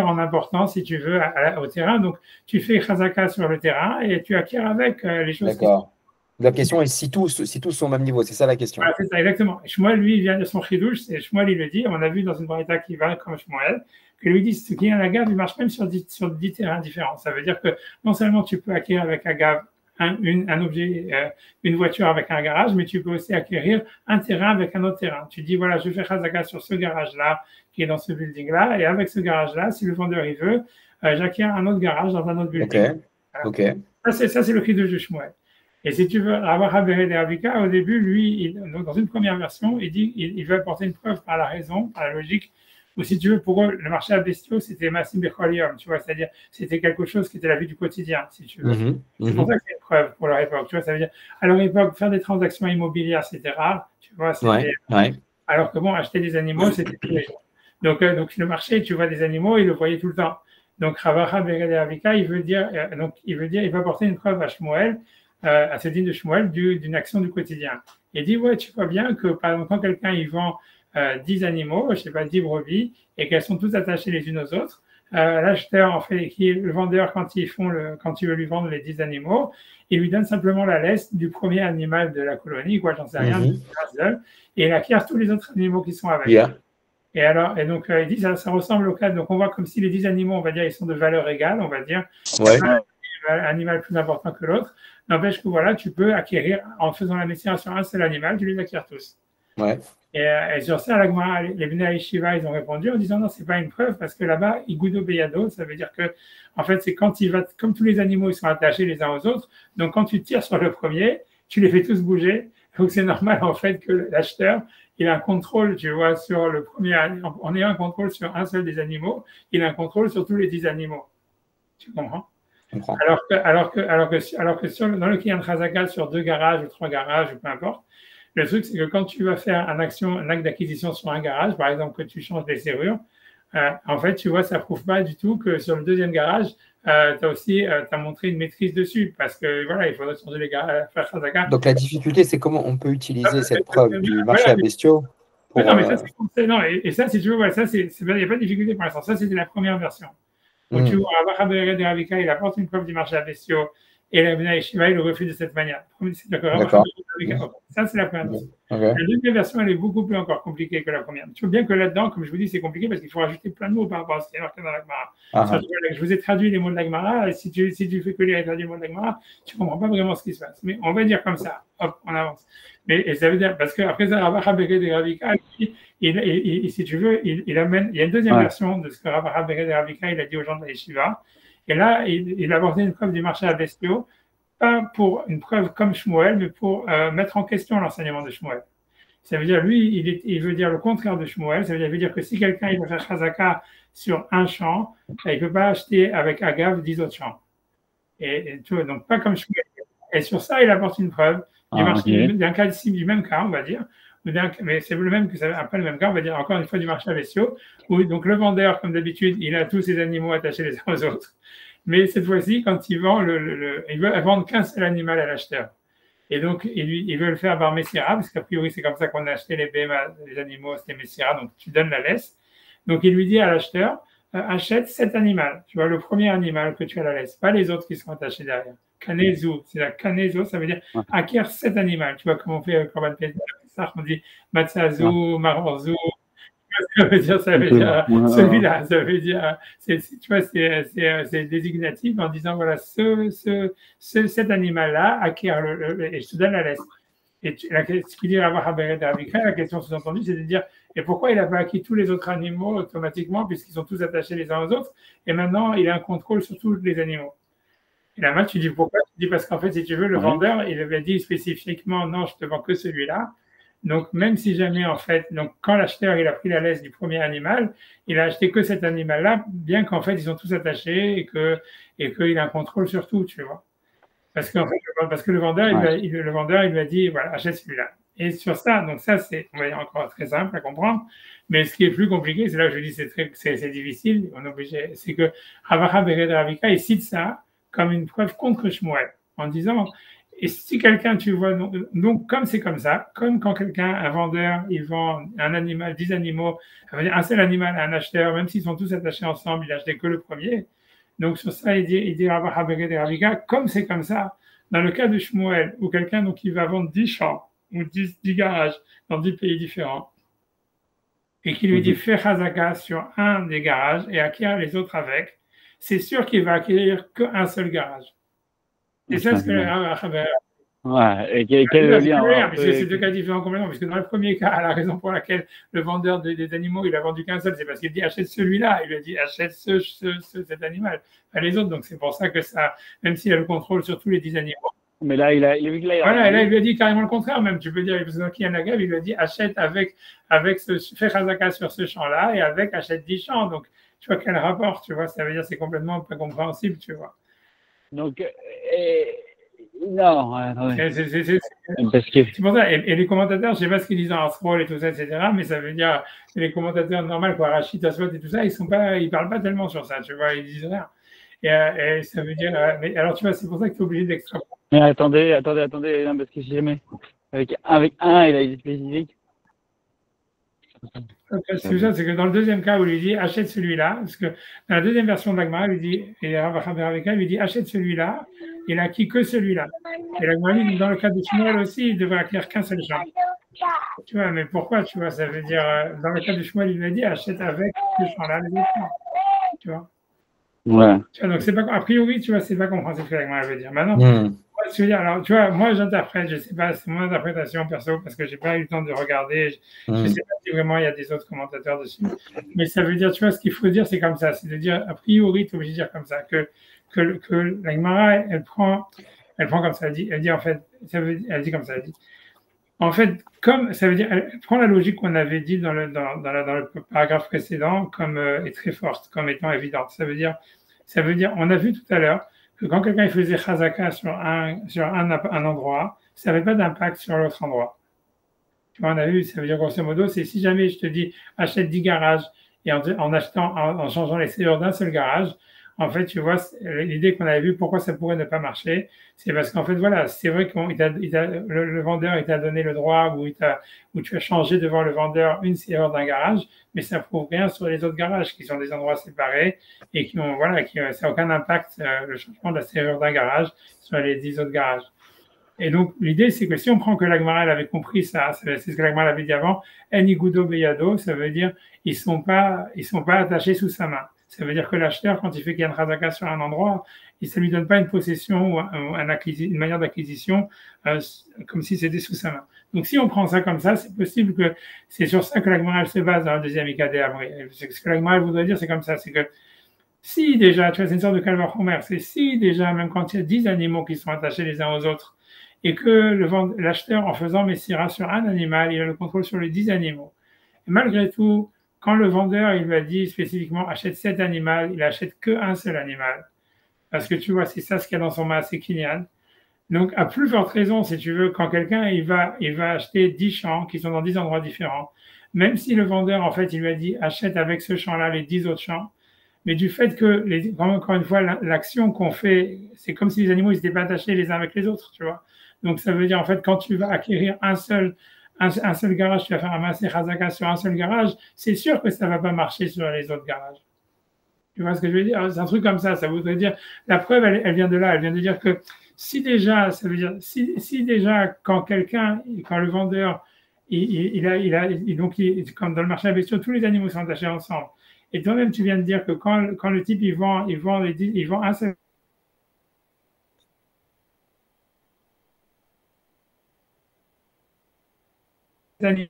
en importance, si tu veux, au terrain. Donc, tu fais Chazaka sur le terrain et tu acquiers avec les choses. D'accord. La question est si tous sont au même niveau, c'est ça la question. Voilà, c'est ça, exactement. Shmuel, lui, il vient de son chidouche, c'est Shmuel, il le dit, on a vu dans une braïta qui va comme Shmuel, que lui dit ce qui est un agave, il marche même sur 10 terrains différents. Ça veut dire que non seulement tu peux acquérir avec agave un objet, une voiture avec un garage, mais tu peux aussi acquérir un terrain avec un autre terrain. Tu dis, voilà, je fais Chazaka sur ce garage-là, qui est dans ce building-là, et avec ce garage-là, si le vendeur il veut, j'acquiers un autre garage dans un autre building. Ok. Ça, c'est le chidouche de Shmuel. Et si tu veux avoir Haberet et Avika, au début, lui, donc dans une première version, il dit il veut apporter une preuve par la raison, par la logique, ou si tu veux, pour eux, le marché à bestiaux, c'était Massim Becholium, tu vois, c'est-à-dire c'était quelque chose qui était la vie du quotidien, si tu veux. C'est pour ça que c'est une preuve pour leur époque, tu vois, ça veut dire, à leur époque, faire des transactions immobilières, c'était rare, tu vois, alors que bon, acheter des animaux, c'était tous les jours. Donc le marché, tu vois, des animaux, il le voyait tout le temps. Donc Ravacha Bered et Avika, il va apporter une preuve à Shmuel, à ce din de Shmuel d'une action du quotidien. Il dit, ouais, tu vois bien que, par exemple, quand quelqu'un il vend 10 animaux, je sais pas, 10 brebis, et qu'elles sont toutes attachées les unes aux autres, l'acheteur, en fait, le vendeur, quand il veut lui vendre les 10 animaux, il lui donne simplement la laisse du premier animal de la colonie, quoi, j'en sais rien, et il acquiert tous les autres animaux qui sont avec. Et donc, il dit, ça ressemble au cas, donc on voit comme si les 10 animaux, on va dire, ils sont de valeur égale, on va dire. Un animal plus important que l'autre, n'empêche que voilà, tu peux acquérir, en faisant la médecine sur un seul animal, tu les acquiers tous. Et sur ça, les Bnei Yeshiva, ils ont répondu en disant non, c'est pas une preuve parce que là-bas, Igudo Beyado, ça veut dire que, en fait, c'est quand il va, comme tous les animaux, ils sont attachés les uns aux autres, donc quand tu tires sur le premier, tu les fais tous bouger. Donc c'est normal, en fait, que l'acheteur, il a un contrôle, tu vois, sur le premier, en ayant un contrôle sur un seul des animaux, il a un contrôle sur tous les 10 animaux. Tu comprends? Alors que dans le Kiyan Chazaka, sur 2 garages ou 3 garages, ou peu importe, le truc, c'est que quand tu vas faire un acte d'acquisition sur un garage, par exemple, que tu changes les serrures, en fait, tu vois, ça ne prouve pas du tout que sur le deuxième garage, tu as montré une maîtrise dessus, parce que voilà, il faudrait changer les garages, faire Chazaka. Donc la difficulté, c'est comment on peut utiliser cette preuve du marché à bestiaux. Non, mais ça, non, et ça, si tu veux, ouais, ça, il n'y a pas de difficulté pour l'instant. Ça, c'était la première version. Donc, tu vois, il apporte une preuve du marché à bestiaux et la Bnei Yeshiva, il le refuse de cette manière. D'accord. Ça, c'est la première version. La deuxième version, elle est beaucoup plus encore compliquée que la première. Tu vois bien que là-dedans, comme je vous dis, c'est compliqué parce qu'il faut rajouter plein de mots par rapport à ce qui est marqué dans la Gemara. Je vous ai traduit les mots de la Gemara, et si tu fais que lire et traduire les mots de la Gemara, tu ne comprends pas vraiment ce qui se passe. Mais on va dire comme ça. Hop, on avance. Et ça veut dire, parce qu'après ça, Ravacha Bered et Ravika, si tu veux, il amène, il y a une deuxième version de ce que Ravacha Bered et Ravika, il a dit aux gens de la Yeshiva. Et là, il a apporté une preuve du marché à bestiaux, pas pour une preuve comme Shmuel, mais pour mettre en question l'enseignement de Shmuel. Ça veut dire, lui, il veut dire le contraire de Shmuel. Ça veut dire que si quelqu'un il veut faire Chazaka sur un champ, il ne peut pas acheter avec Agav 10 autres champs. Et tu vois, donc pas comme Shmuel. Et sur ça, il apporte une preuve du marché, d'un cas du même cas, on va dire. Mais c'est le même que ça, après le même cas, on va dire encore une fois du marché à bestiaux, où donc le vendeur, comme d'habitude, il a tous ses animaux attachés les uns aux autres. Mais cette fois-ci, quand il vend, il veut vendre qu'un seul animal à l'acheteur. Et donc, il veut le faire par Messira, parce qu'a priori, c'est comme ça qu'on a acheté les BMA, les animaux, c'était Messira, donc tu donnes la laisse. Donc, il lui dit à l'acheteur, achète cet animal. Tu vois, le premier animal que tu as la laisse, pas les autres qui sont attachés derrière. Kanezo, c'est la Kanezo, ça veut dire acquiert cet animal. Tu vois, comme on fait Korban Pessah, on dit Matzazo, Maranzo. Ça veut dire celui-là, ça veut dire, tu vois, c'est désignatif en disant, voilà, cet animal-là acquiert et je te donne la laisse. Et ce qu'il dit à la question sous-entendue, c'est de dire, et pourquoi il n'a pas acquis tous les autres animaux automatiquement, puisqu'ils sont tous attachés les uns aux autres, et maintenant il a un contrôle sur tous les animaux. Et là, tu dis pourquoi? Tu dis parce qu'en fait, si tu veux, le vendeur, il avait dit spécifiquement, non, je te vends que celui-là. Donc, même si jamais, en fait, donc quand l'acheteur, il a pris la laisse du premier animal, il a acheté que cet animal-là, bien qu'en fait, ils sont tous attachés et qu'il a un contrôle sur tout, tu vois. Parce que le vendeur, le vendeur, il lui a dit, voilà, achète celui-là. Et sur ça, donc ça, c'est, on va dire, encore très simple à comprendre. Mais ce qui est plus compliqué, c'est là que je dis c'est difficile, on est obligé, c'est que Ravacha Bered Ravika, il cite ça comme une preuve contre Shmuel, en disant, et si quelqu'un, tu vois, donc comme c'est comme ça, comme quand quelqu'un, un vendeur, il vend un animal, 10 animaux, ça veut dire un seul animal à un acheteur, même s'ils sont tous attachés ensemble, il achetait que le premier. Donc sur ça, il dit Ravacha Bered Ravika, comme c'est comme ça, dans le cas de Shmuel, où quelqu'un, donc, il va vendre 10 champs, ou 10 garages dans 10 pays différents, et qui lui dit fais chazaka sur un des garages et acquiert les autres avec, c'est sûr qu'il va acquérir qu'un seul garage. Et ça, c'est ce que ouais, et quel est le lien parce que c'est deux cas différents complètement. Parce que dans le premier cas, la raison pour laquelle le vendeur des animaux, il a vendu qu'un seul, c'est parce qu'il dit achète celui-là. Il lui a dit achète cet animal, pas les autres. Donc c'est pour ça que ça, même s'il a le contrôle sur tous les 10 animaux. Mais là, il a vu que là, voilà, et là, il lui a dit carrément le contraire, même. Tu peux dire, parce que dans Kiyanagav, il lui a dit achète fais chazaka sur ce champ-là et achète 10 champs. Donc, tu vois quel rapport, tu vois, ça veut dire c'est complètement pas compréhensible, tu vois. Donc, non, c'est pour ça. Et les commentateurs, je ne sais pas ce qu'ils disent en scroll et tout ça, etc. Mais ça veut dire les commentateurs normaux, quoi, Rachid, Aswat et tout ça, ils parlent pas tellement sur ça, tu vois, ils disent rien. Et ça veut dire, mais alors tu vois, c'est pour ça que tu es obligé d'extrapoler. Mais attendez, non, parce que si jamais avec un, il a été spécifique. C'est que dans le deuxième cas où il lui dit achète celui-là, parce que dans la deuxième version de l'Agmara, il lui dit, et Ravika lui dit achète celui-là, il n'a acquis que celui-là. Et l'Agmara dit, dans le cas de Shmuel aussi, il devrait acquérir qu'un seul champ. Tu vois, mais pourquoi, tu vois, ça veut dire, dans le cas de Shmuel, il lui a dit achète avec ce champ-là, les autres champs. Tu vois. Ouais. Tu vois, donc c'est pas, a priori, tu vois, c'est pas compréhensible ce que l'Agmara veut dire. Maintenant, je veux dire, alors, tu vois, moi, j'interprète, je sais pas, c'est mon interprétation perso, parce que j'ai pas eu le temps de regarder, je sais pas si vraiment il y a des autres commentateurs dessus, mais ça veut dire, tu vois, ce qu'il faut dire, c'est comme ça, c'est de dire, a priori, tu es obligé de dire comme ça, que la Gemara, elle prend comme ça, elle dit en fait, elle dit comme ça, elle dit, en fait, comme, ça veut dire, elle prend la logique qu'on avait dit dans le paragraphe précédent, comme est très forte, comme étant évidente, ça veut dire, on a vu tout à l'heure, que quand quelqu'un faisait chazaka sur un endroit, ça n'avait pas d'impact sur l'autre endroit. Tu vois, on a vu, ça veut dire grosso modo, c'est si jamais je te dis achète 10 garages et en changeant les serrures d'un seul garage, en fait, tu vois, l'idée qu'on avait vue, pourquoi ça pourrait ne pas marcher, c'est parce qu'en fait, voilà, c'est vrai que le vendeur, il t'a donné le droit où tu as changé devant le vendeur une serrure d'un garage, mais ça ne prouve rien sur les autres garages qui sont des endroits séparés et ça n'a aucun impact, le changement de la serrure d'un garage sur les 10 autres garages. Et donc, l'idée, c'est que si on prend que l'Agmara avait compris ça, c'est ce que l'Agmara avait dit avant, Enigudo Beyado, ça veut dire ils sont pas attachés sous sa main. Ça veut dire que l'acheteur, quand il fait qu'il y a une chazaka sur un endroit, ça ne lui donne pas une possession ou une manière d'acquisition comme si c'était sous sa main. Donc, si on prend ça comme ça, c'est possible que c'est sur ça que l'Agmara se base dans le deuxième Ikadé après. Ce que l'Agmara voudrait dire, c'est comme ça, c'est que si déjà, tu vois, c'est une sorte de calva homer, c'est si déjà, même quand il y a 10 animaux qui sont attachés les uns aux autres, et que l'acheteur, en faisant Messira sur un animal, il a le contrôle sur les 10 animaux. Et malgré tout, quand le vendeur, il lui a dit spécifiquement achète 7 animaux, il achète qu'un seul animal. Parce que tu vois, c'est ça ce qu'il y a dans son maasé kinyan. Donc, à plus forte raison, si tu veux, quand quelqu'un, il va acheter 10 champs qui sont dans 10 endroits différents, même si le vendeur, en fait, il lui a dit achète avec ce champ-là les 10 autres champs, mais du fait que, encore une fois, l'action qu'on fait, c'est comme si les animaux n'étaient pas attachés les uns avec les autres, tu vois. Donc, ça veut dire, en fait, quand tu vas acquérir un seul garage, tu vas faire un massé chazaka sur un seul garage, c'est sûr que ça ne va pas marcher sur les autres garages. Tu vois ce que je veux dire? C'est un truc comme ça. Ça voudrait dire, la preuve, elle vient de là. Elle vient de dire que si déjà, ça veut dire, si déjà, quand le vendeur, comme dans le marché à bestiaux, tous les animaux sont attachés ensemble. Et toi-même, tu viens de dire que quand le type, il vend un seul animaux.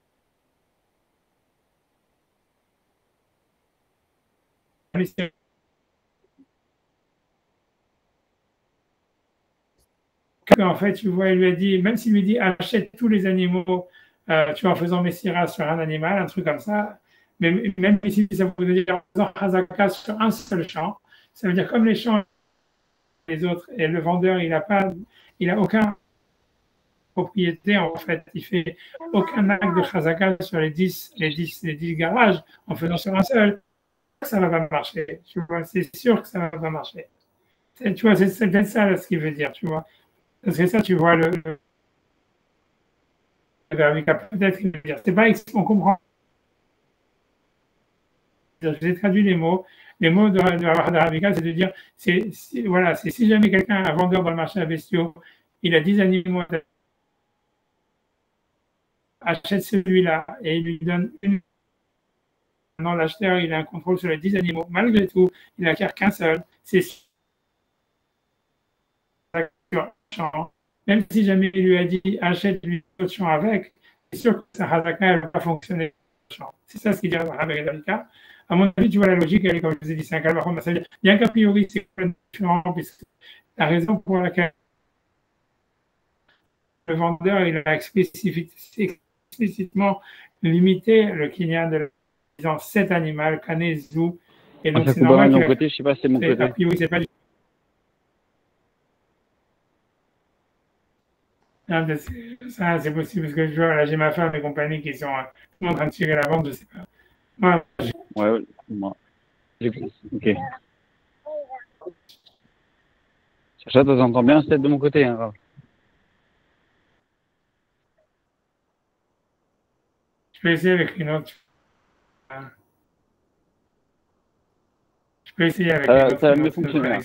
En fait, tu vois, il lui a dit, même s'il lui dit achète tous les animaux, tu vois, en faisant Messira sur un animal, un truc comme ça, mais même si ça veut dire en faisant Hazaka sur un seul champ, ça veut dire comme les champs les autres. Et le vendeur, il a aucun propriété, en fait. Il fait aucun acte de chazaka sur les 10 garages en faisant sur un seul. Ça va pas marcher. Tu vois, c'est sûr que ça va pas marcher. Tu vois, c'est peut-être ça ce qu'il veut dire, tu vois. Parce que ça, tu vois, peut-être qu'il veut dire. C'est pas, on comprend. Je vous ai traduit les mots. Les mots de Ravika, c'est de dire, voilà, c'est si jamais quelqu'un, un vendeur dans le marché à bestiaux, il a 10 animaux, achète celui-là et il lui donne une. Maintenant, l'acheteur, il a un contrôle sur les 10 animaux. Malgré tout, il n'acquiert qu'un seul. C'est même si jamais il lui a dit achète-lui d'autres champs avec, c'est sûr que sa Hazaka ne va pas fonctionner. C'est ça ce qu'il dit à Rabbi Dalika. À mon avis, tu vois la logique, elle est comme je vous ai dit, c'est un calvaire. Bien qu'a priori, c'est différent, puisque la raison pour laquelle le vendeur il a explicitement limité le kinyan de disant cet animal, Kanezou, et donc c'est normal. De mon côté, je sais pas si c'est mon côté. A priori, c'est pas du ça, c'est possible parce que je vois, là, j'ai ma femme et compagnie qui sont en train de tirer la vente, je sais pas. Ouais, moi. Ok. Ça, tu entends bien, c'est de mon côté. Hein. Je peux essayer avec une autre. Je peux essayer avec une autre. Ça va mieux fonctionner.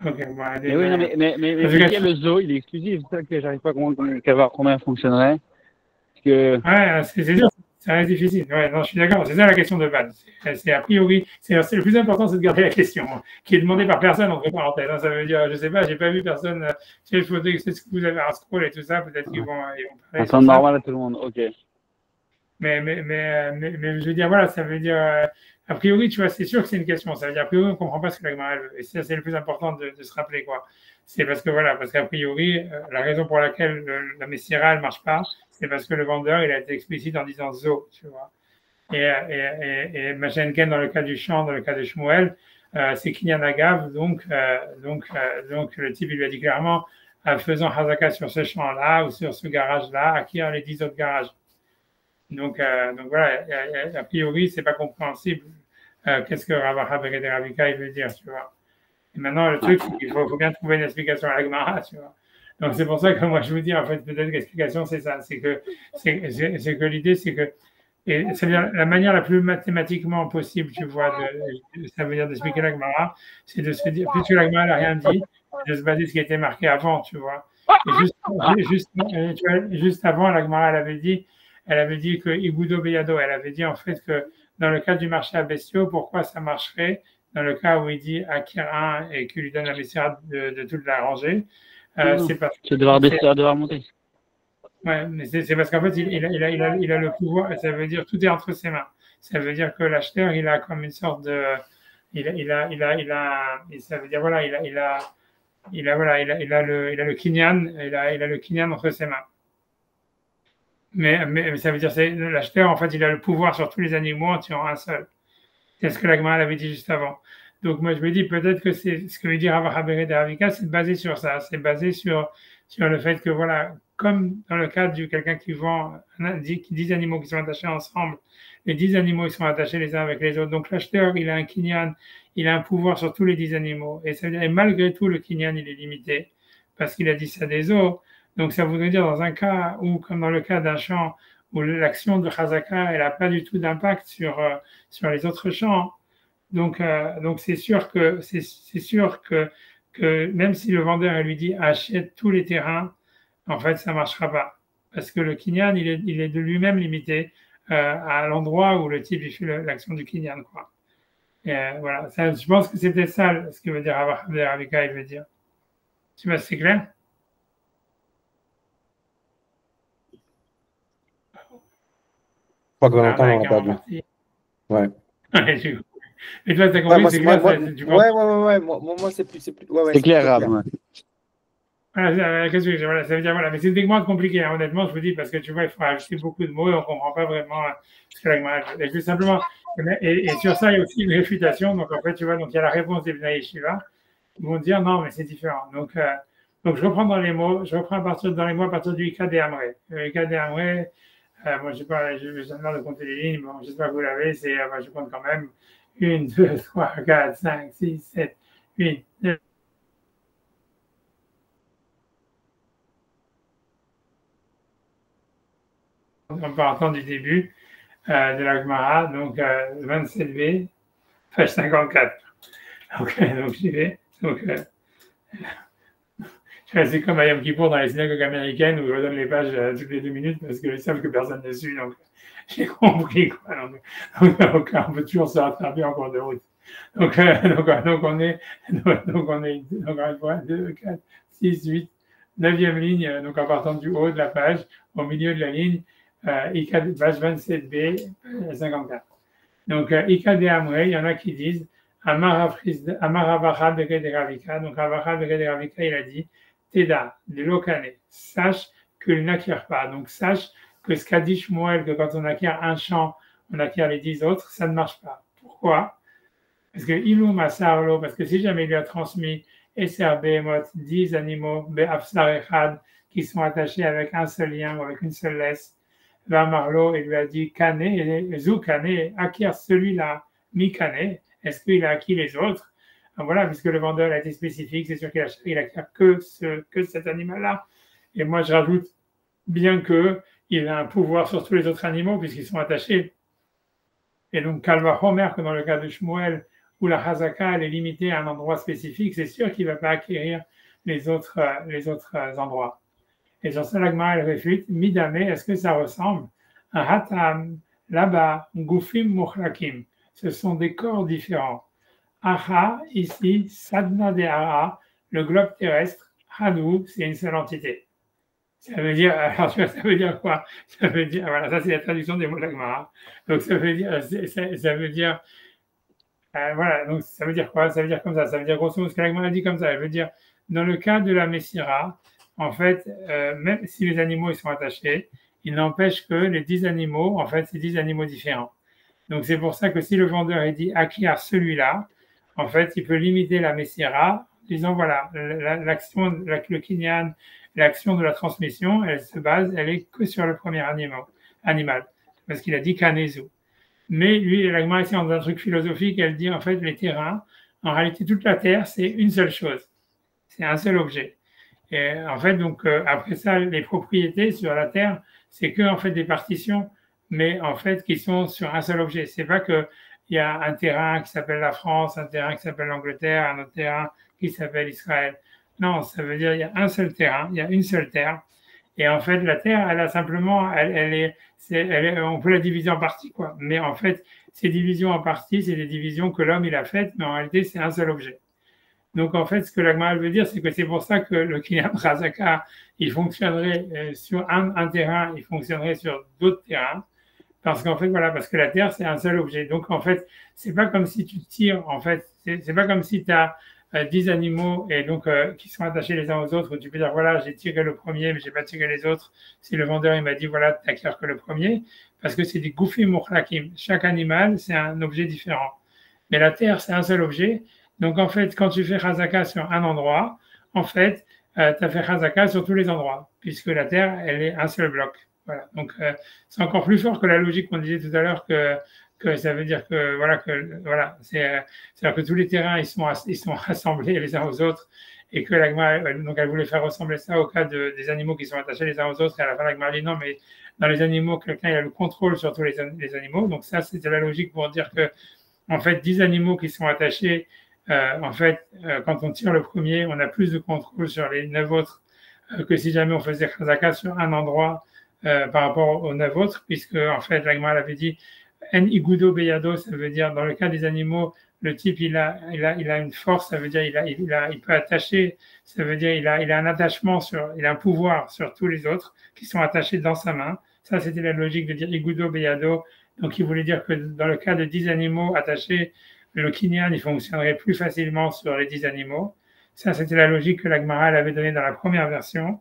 Ok, bon, mais oui, non, mais le zoo, il est exclusif. C'est ça que j'arrive pas à voir combien fonctionnerait. Parce que... Ouais, c'est sûr, ça reste difficile. Ouais, non, je suis d'accord. C'est ça la question de base. C'est a priori, c'est le plus important, c'est de garder la question qui est demandée par personne entre parenthèses. Ça veut dire, je sais pas, j'ai pas vu personne. Il faut que c'est ce que vous avez un scroll et tout ça. Peut-être qu'ils vont parler. Ça semble normal à tout le monde. Ok. Mais je veux dire, voilà, ça veut dire. A priori, tu vois, c'est sûr que c'est une question. Ça veut dire, a priori, on ne comprend pas ce que la Gemara veut. Et ça, c'est le plus important de se rappeler, quoi. C'est parce que, voilà, parce qu'a priori, la raison pour laquelle la Messira, elle ne marche pas, c'est parce que le vendeur, il a été explicite en disant zo, tu vois. Et Machenken, dans le cas du champ, dans le cas de Shmuel, c'est Kinyan Agav, donc, le type, il lui a dit clairement, faisant Hazaka sur ce champ-là ou sur ce garage-là, acquérir les 10 autres garages. Donc voilà, a priori, c'est pas compréhensible. Qu'est-ce que Ravacha Bered Ravika il veut dire, tu vois. Et maintenant, le truc, c'est qu'il faut bien trouver une explication à la Gemara, tu vois. Donc c'est pour ça que moi je vous dis, en fait, peut-être que l'explication c'est ça, c'est que l'idée c'est que, et ça veut dire la manière la plus mathématiquement possible, tu vois, ça veut dire d'expliquer la Gemara, c'est de se dire, puisque la Gemara n'a rien dit, de se baser sur ce qui a été marqué avant, tu vois. Et juste avant, la Gemara elle avait dit que Igudo Beyado, elle avait dit en fait que dans le cas du marché à bestiaux, pourquoi ça marcherait dans le cas où il dit Akira et qu'il lui donne la bestiaire de toute la rangée, c'est parce que devoir monter. Ouais, mais c'est parce qu'en fait il a le pouvoir, ça veut dire tout est entre ses mains. Ça veut dire que l'acheteur il a comme une sorte de, ça veut dire voilà il a le kinyan, il a le kinyan entre ses mains. Mais ça veut dire que l'acheteur, en fait, il a le pouvoir sur tous les animaux en tirant un seul. C'est ce que la Gemara avait dit juste avant. Donc, moi, je me dis peut-être que c'est ce que veut dire Ravacha Bered Ravika, c'est basé sur ça. C'est basé sur le fait que, voilà, comme dans le cas de quelqu'un qui vend 10 animaux qui sont attachés ensemble, les 10 animaux, ils sont attachés les uns avec les autres. Donc, l'acheteur, il a un kinyan, il a un pouvoir sur tous les 10 animaux. Et ça veut dire, et malgré tout, le kinyan, il est limité parce qu'il a dit ça des os. Donc, ça voudrait dire dans un cas où, comme dans le cas d'un champ, où l'action de Chazaka, elle n'a pas du tout d'impact sur les autres champs. Donc c'est sûr que même si le vendeur lui dit achète tous les terrains, en fait, ça ne marchera pas. Parce que le kinyan, il est de lui-même limité à l'endroit où le type il fait l'action du kinyan, quoi. Et voilà, ça, je pense que c'est peut-être ça ce que veut dire Ravika, il veut dire. Tu vois, c'est clair? Je crois que Valentin l'a perdu. Ouais. Et toi, t'as compris, c'est clair? Ouais. Moi, c'est plus. C'est clair, Rab. Voilà, ça veut dire, voilà, mais c'est techniquement compliqué, hein, honnêtement, je vous dis, parce que tu vois, il faut ajouter beaucoup de mots et on ne comprend pas vraiment ce que la Gemara. Je veux simplement Et sur ça, il y a aussi une réfutation. Donc, en fait, tu vois, donc il y a la réponse des Bnei Yeshiva. Ils vont dire non, mais c'est différent. Donc, je reprends dans les mots, je reprends dans les mots à partir du Ika de Amré. Le Ika de Amré, moi, je viens de compter les lignes, bon, j'espère que vous l'avez, je compte quand même 1, 2, 3, 4, 5, 6, 7, 8, 9. En partant du début de la Gemara, donc 27b, page 54. Donc j'y vais. C'est comme à Yom Kippour dans les synagogues américaines où je redonne les pages toutes les 2 minutes parce qu'ils savent que personne ne suit. Donc j'ai compris. Donc on peut toujours se rattraper en cours de route. Donc on est 2, 4, 6, 8, 9e ligne, donc en partant du haut de la page, au milieu de la ligne, page 27b, 54. Donc Ika de Amré, il y en a qui disent Amaravacha Beged Ravika. Donc Avacha Beged Ravika, il a dit Teda, de l'Okane, sache qu'il n'acquiert pas. Donc sache que ce qu'a dit Shmuel, que quand on acquiert un champ, on acquiert les 10 autres, ça ne marche pas. Pourquoi? Parce que Ilum Asarlo, parce que si jamais il lui a transmis Eser Behemot, 10 animaux, Be'afsar Echad, qui sont attachés avec un seul lien ou avec une seule laisse, Marlo, il lui a dit Kane, et Zou Kane, acquiert celui-là, Mi Kane, est-ce qu'il a acquis les autres? Voilà, puisque le vendeur a été spécifique, c'est sûr qu'il acquiert que cet animal-là. Et moi, je rajoute, bien qu'il a un pouvoir sur tous les autres animaux, puisqu'ils sont attachés. Et donc, Kalva Homer, que dans le cas de Shmuel, où la Hazaka elle est limitée à un endroit spécifique, c'est sûr qu'il ne va pas acquérir les autres endroits. Et sur ça, l'Agma, elle réfute, Midame, est-ce que ça ressemble? Un Hatam, là-bas, Goufim Mochlakim. Ce sont des corps différents. Aha, ici, Sadna de Aha, le globe terrestre, Hadou, c'est une seule entité. Ça veut dire quoi? Ça veut dire, voilà, ça c'est la traduction des mots de l'Agma. Donc ça veut dire, voilà, donc ça veut dire quoi? Ça veut dire comme ça veut dire grosso modo ce que l'Agma a dit comme ça. Elle veut dire, dans le cas de la Messira, en fait, même si les animaux ils sont attachés, il n'empêche que les 10 animaux, en fait, c'est 10 animaux différents. Donc c'est pour ça que si le vendeur est dit acquiert celui-là, en fait, il peut limiter la Messira, disant voilà, l'action, le Kinyan, l'action de la transmission, elle est que sur le premier animal, parce qu'il a dit Kanezu. Mais lui, l'Agma ici dans un truc philosophique, elle dit en fait les terrains, en réalité toute la terre, c'est une seule chose, c'est un seul objet. Et en fait, donc après ça, les propriétés sur la terre, c'est que en fait des partitions, mais en fait qui sont sur un seul objet. C'est pas que il y a un terrain qui s'appelle la France, un terrain qui s'appelle l'Angleterre, un autre terrain qui s'appelle Israël. Non, ça veut dire il y a un seul terrain, il y a une seule terre. Et en fait, la terre, elle a simplement, on peut la diviser en parties, quoi. Mais en fait, ces divisions en parties, c'est des divisions que l'homme il a faites, mais en réalité, c'est un seul objet. Donc, en fait, ce que l'Agma veut dire, c'est que c'est pour ça que le Kinyan Razaka, il fonctionnerait sur un terrain, il fonctionnerait sur d'autres terrains. Parce qu'en fait, voilà, parce que la Terre, c'est un seul objet. Donc, en fait, c'est pas comme si tu tires, en fait, c'est pas comme si tu as 10 animaux et donc qui sont attachés les uns aux autres, où tu peux dire, voilà, j'ai tiré le premier, mais j'ai pas tiré les autres. Si le vendeur, il m'a dit, voilà, tu n'acquiers que le premier, parce que c'est des goufim mukhlakim. Chaque animal, c'est un objet différent. Mais la Terre, c'est un seul objet. Donc, en fait, quand tu fais Chazaka sur un endroit, en fait, tu as fait Chazaka sur tous les endroits, puisque la Terre, elle est un seul bloc. Voilà. Donc, c'est encore plus fort que la logique qu'on disait tout à l'heure que ça veut dire que c'est-à-dire que tous les terrains ils sont rassemblés les uns aux autres et que l'Agma donc elle voulait faire ressembler ça au cas des animaux qui sont attachés les uns aux autres et à la fin l'Agma dit non mais dans les animaux quelqu'un il a le contrôle sur tous les animaux donc ça c'était la logique pour dire que en fait 10 animaux qui sont attachés quand on tire le premier on a plus de contrôle sur les 9 autres que si jamais on faisait Chazaka sur un endroit par rapport aux 9 autres, puisque en fait, l'Agma avait dit En igudo beyado, ça veut dire dans le cas des animaux, le type il a une force, ça veut dire il peut attacher, ça veut dire il a un attachement il a un pouvoir sur tous les autres qui sont attachés dans sa main. Ça, c'était la logique de dire igudo beyado. Donc, il voulait dire que dans le cas de 10 animaux attachés, le kinyan il fonctionnerait plus facilement sur les 10 animaux. Ça, c'était la logique que l'Agmara avait donnée dans la première version.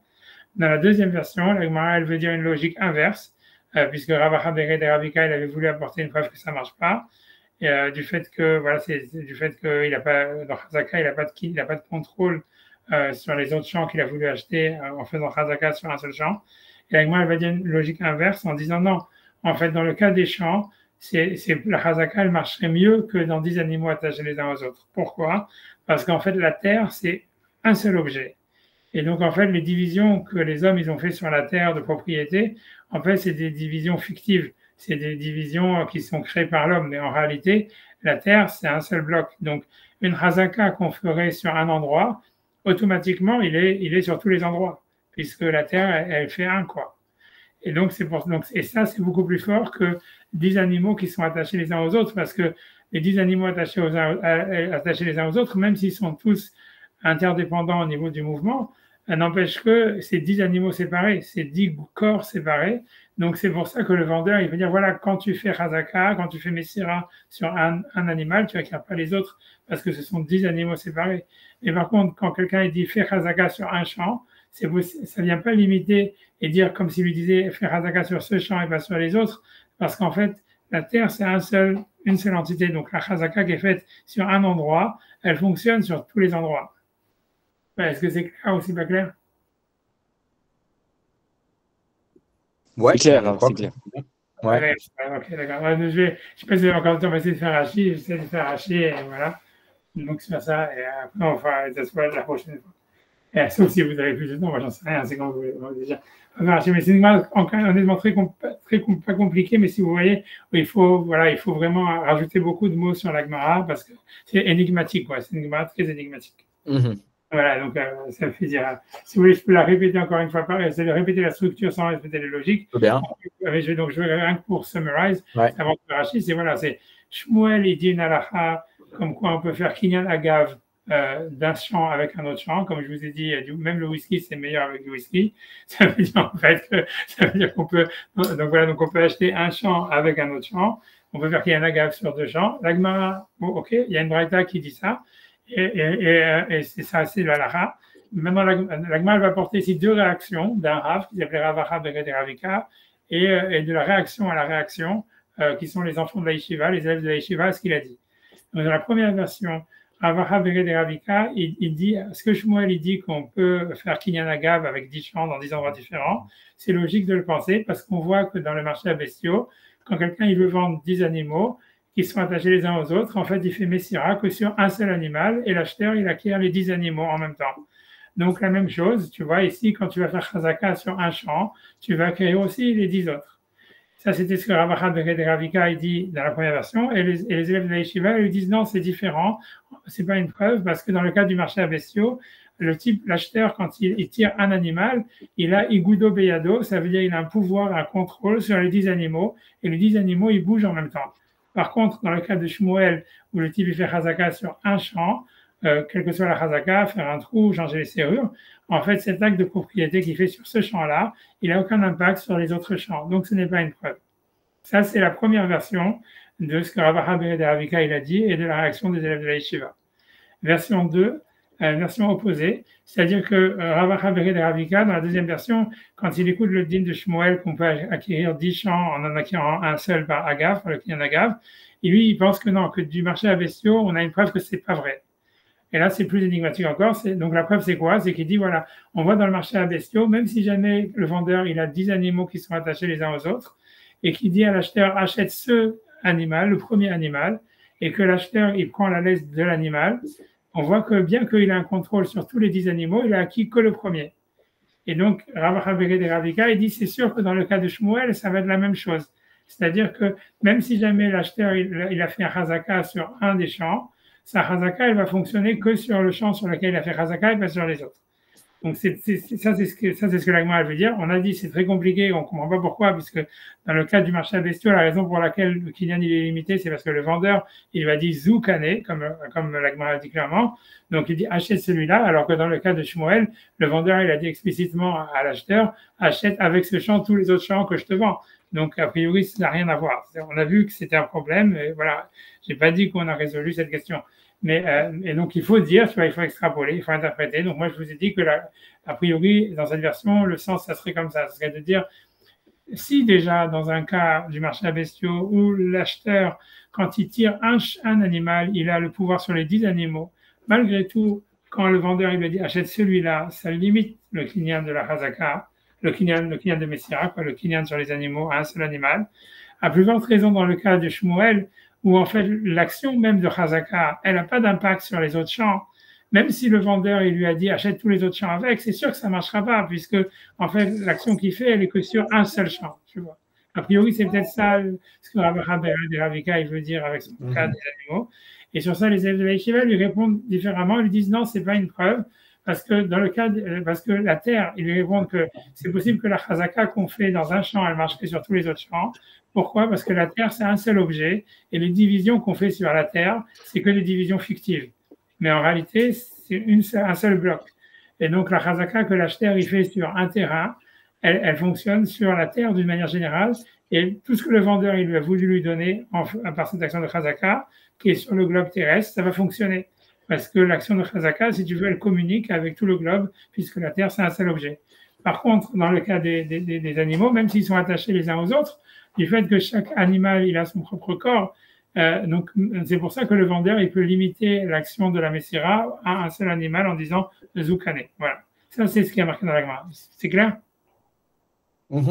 Dans la deuxième version, l'Agmara, elle veut dire une logique inverse. puisque Rav Acha Bered Ravika, il avait voulu apporter une preuve que ça ne marche pas. Et, du fait que, voilà, c'est du fait qu'il n'a pas, dans Chazaka, il n'a pas de contrôle sur les autres champs qu'il a voulu acheter en faisant Chazaka sur un seul champ. Et avec moi, elle va dire une logique inverse en disant non, en fait, dans le cas des champs, la Chazaka, elle marcherait mieux que dans 10 animaux attachés les uns aux autres. Pourquoi? Parce qu'en fait, la terre, c'est un seul objet. Et donc, en fait, les divisions que les hommes, ils ont fait sur la terre de propriété, en fait, c'est des divisions fictives. C'est des divisions qui sont créées par l'homme. Mais en réalité, la terre, c'est un seul bloc. Donc, une Chazaka qu'on ferait sur un endroit, automatiquement, il est sur tous les endroits, puisque la terre, elle fait un, quoi. Et donc, et ça, c'est beaucoup plus fort que 10 animaux qui sont attachés les uns aux autres, parce que les 10 animaux attachés les uns aux autres, même s'ils sont tous interdépendants au niveau du mouvement, n'empêche que c'est 10 animaux séparés, c'est 10 corps séparés. Donc, c'est pour ça que le vendeur, il veut dire, voilà, quand tu fais Chazaka, quand tu fais Messira sur un animal, tu n'acquiers pas les autres, parce que ce sont 10 animaux séparés. Mais par contre, quand quelqu'un dit fais Chazaka sur un champ, ça ne vient pas limiter et dire comme s'il lui disait faire Chazaka sur ce champ et pas sur les autres, parce qu'en fait, la terre, c'est une seule entité. Donc, la Chazaka qui est faite sur un endroit, elle fonctionne sur tous les endroits. Est-ce que c'est clair ou c'est pas clair? Ouais, c'est clair. C'est clair. Ouais. Ok, d'accord. Je sais pas si vous avez encore le temps, on va essayer de faire hacher. J'essaie de faire hacher, et voilà. Donc, c'est ça. Et après, on fera ça soit la prochaine fois. Et, sauf si vous avez plus de temps, moi, j'en sais rien. C'est quand vous voulez déjà. Mais c'est une grande, honnêtement, pas compliqué. Mais si vous voyez, il faut vraiment rajouter beaucoup de mots sur la Gemara parce que c'est énigmatique, quoi. C'est une Gemara très énigmatique. Voilà, donc ça me fait dire. Si vous voulez, je peux la répéter encore une fois. Essayer de répéter la structure sans répéter les logiques. Bien. Donc, je vais rien que pour summarize. Ouais. Avant de Rashi, c'est Shmuel, il dit une halakha, comme quoi on peut faire kinyan agav d'un champ avec un autre champ. Comme je vous ai dit, même le whisky, c'est meilleur avec du whisky. Ça veut dire en fait qu'on peut. Donc voilà, donc on peut acheter un champ avec un autre champ. On peut faire kinyan agav sur 2 champs. L'agmara, bon, ok, il y a une braïta qui dit ça. Et c'est ça, c'est la halakha. Maintenant, l'agma va porter ici 2 réactions d'un Rav qui s'appelait Rav Acha Bered Ravika et de la réaction à la réaction qui sont les enfants de la yeshiva, les élèves de la yeshiva, ce qu'il a dit. Donc, dans la première version, Rav Acha Bered Ravika, il dit, ce que Shmuel il dit qu'on peut faire kinyan agav avec 10 champs dans 10 endroits différents, c'est logique de le penser parce qu'on voit que dans le marché à bestiaux, quand quelqu'un il veut vendre 10 animaux, qui sont attachés les uns aux autres, en fait, il fait Messira que sur un seul animal et l'acheteur, il acquiert les 10 animaux en même temps. Donc, la même chose, tu vois, ici, quand tu vas faire Chazaka sur un champ, tu vas acquérir aussi les 10 autres. Ça, c'était ce que Rav Acha Bered Ravika il dit dans la première version. Et les élèves de la yeshiva lui disent non, c'est différent. C'est pas une preuve parce que dans le cas du marché à bestiaux, l'acheteur, quand il tire un animal, il a igudo beyado, ça veut dire qu'il a un pouvoir, un contrôle sur les 10 animaux. Et les 10 animaux, ils bougent en même temps. Par contre, dans le cas de Shmuel, où le type il fait Chazaka sur un champ, quelle que soit la Chazaka, faire un trou, changer les serrures, en fait, cet acte de propriété qu'il fait sur ce champ-là, il n'a aucun impact sur les autres champs. Donc, ce n'est pas une preuve. Ça, c'est la première version de ce que Rav Acha Bered Ravika il a dit et de la réaction des élèves de la yeshiva. Version 2, version opposée, c'est-à-dire que Rav Acha Bered Ravika, dans la deuxième version, quand il écoute le din de Shmuel qu'on peut acquérir 10 champs en acquérant un seul par agav, par le kinyan agav, et lui, il pense que non, que du marché à bestiaux, on a une preuve que c'est pas vrai. Et là, c'est plus énigmatique encore. Donc, la preuve, c'est quoi? C'est qu'il dit, voilà, on voit dans le marché à bestiaux, même si jamais le vendeur, il a 10 animaux qui sont attachés les uns aux autres, et qu'il dit à l'acheteur, achète ce animal, le premier animal, et que l'acheteur, il prend la laisse de l'animal, on voit que bien qu'il a un contrôle sur tous les 10 animaux, il a acquis que le premier. Et donc, Rav Acha Bered Ravika, il dit, c'est sûr que dans le cas de Shmuel, ça va être la même chose. C'est-à-dire que même si jamais l'acheteur, il a fait un Chazaka sur un des champs, sa Chazaka, elle va fonctionner que sur le champ sur lequel il a fait Chazaka et pas sur les autres. Donc, c'est ce que l'agma veut dire. On a dit c'est très compliqué, on ne comprend pas pourquoi, puisque dans le cas du marché à bestiaux, la raison pour laquelle le kinyan il est limité, c'est parce que le vendeur, il va dire zoukane, comme l'agma a dit clairement. Donc, il dit achète celui-là, alors que dans le cas de Shmuel, le vendeur, il a dit explicitement à l'acheteur, achète avec ce champ tous les autres champs que je te vends. Donc, a priori, ça n'a rien à voir. On a vu que c'était un problème, et voilà. J'ai pas dit qu'on a résolu cette question. Mais, et donc, il faut dire, tu vois, il faut extrapoler, il faut interpréter. Donc, moi, je vous ai dit que, a priori, dans cette version, le sens, ça serait comme ça. Ça serait de dire, si déjà dans un cas du marché à bestiaux où l'acheteur, quand il tire un animal, il a le pouvoir sur les 10 animaux, malgré tout, quand le vendeur il lui dit achète celui-là, ça limite le kinyan de la Chazaka, le kinyan de Messira, quoi, le kinyan sur les animaux à un seul animal. À plus forte raison dans le cas de Shmuel, où en fait l'action même de Chazaka, elle n'a pas d'impact sur les autres champs. Même si le vendeur il lui a dit achète tous les autres champs avec, c'est sûr que ça ne marchera pas, puisque en fait l'action qu'il fait, elle est que sur un seul champ. Tu vois. A priori, c'est peut-être ça ce que Rabbi de Ravika il veut dire avec son cas des animaux. Et sur ça, les élèves de la Yeshiva lui répondent différemment. Ils lui disent non, c'est pas une preuve, parce que dans le cas, parce que la terre, ils lui répondent que c'est possible que la chazaka qu'on fait dans un champ, elle marcherait sur tous les autres champs. Pourquoi? Parce que la terre, c'est un seul objet, et les divisions qu'on fait sur la terre, c'est que des divisions fictives. Mais en réalité, c'est un seul bloc. Et donc, la chazaka que l'acheteur il fait sur un terrain, elle fonctionne sur la terre d'une manière générale, et tout ce que le vendeur il lui a voulu lui donner par cette action de chazaka, qui est sur le globe terrestre, ça va fonctionner. Parce que l'action de chazaka, si tu veux, elle communique avec tout le globe, puisque la terre, c'est un seul objet. Par contre, dans le cas des animaux, même s'ils sont attachés les uns aux autres, du fait que chaque animal, il a son propre corps, donc c'est pour ça que le vendeur, il peut limiter l'action de la Messira à un seul animal en disant Zoukane. Voilà. Ça, c'est ce qui a marqué dans la Gemara. C'est clair? Ok,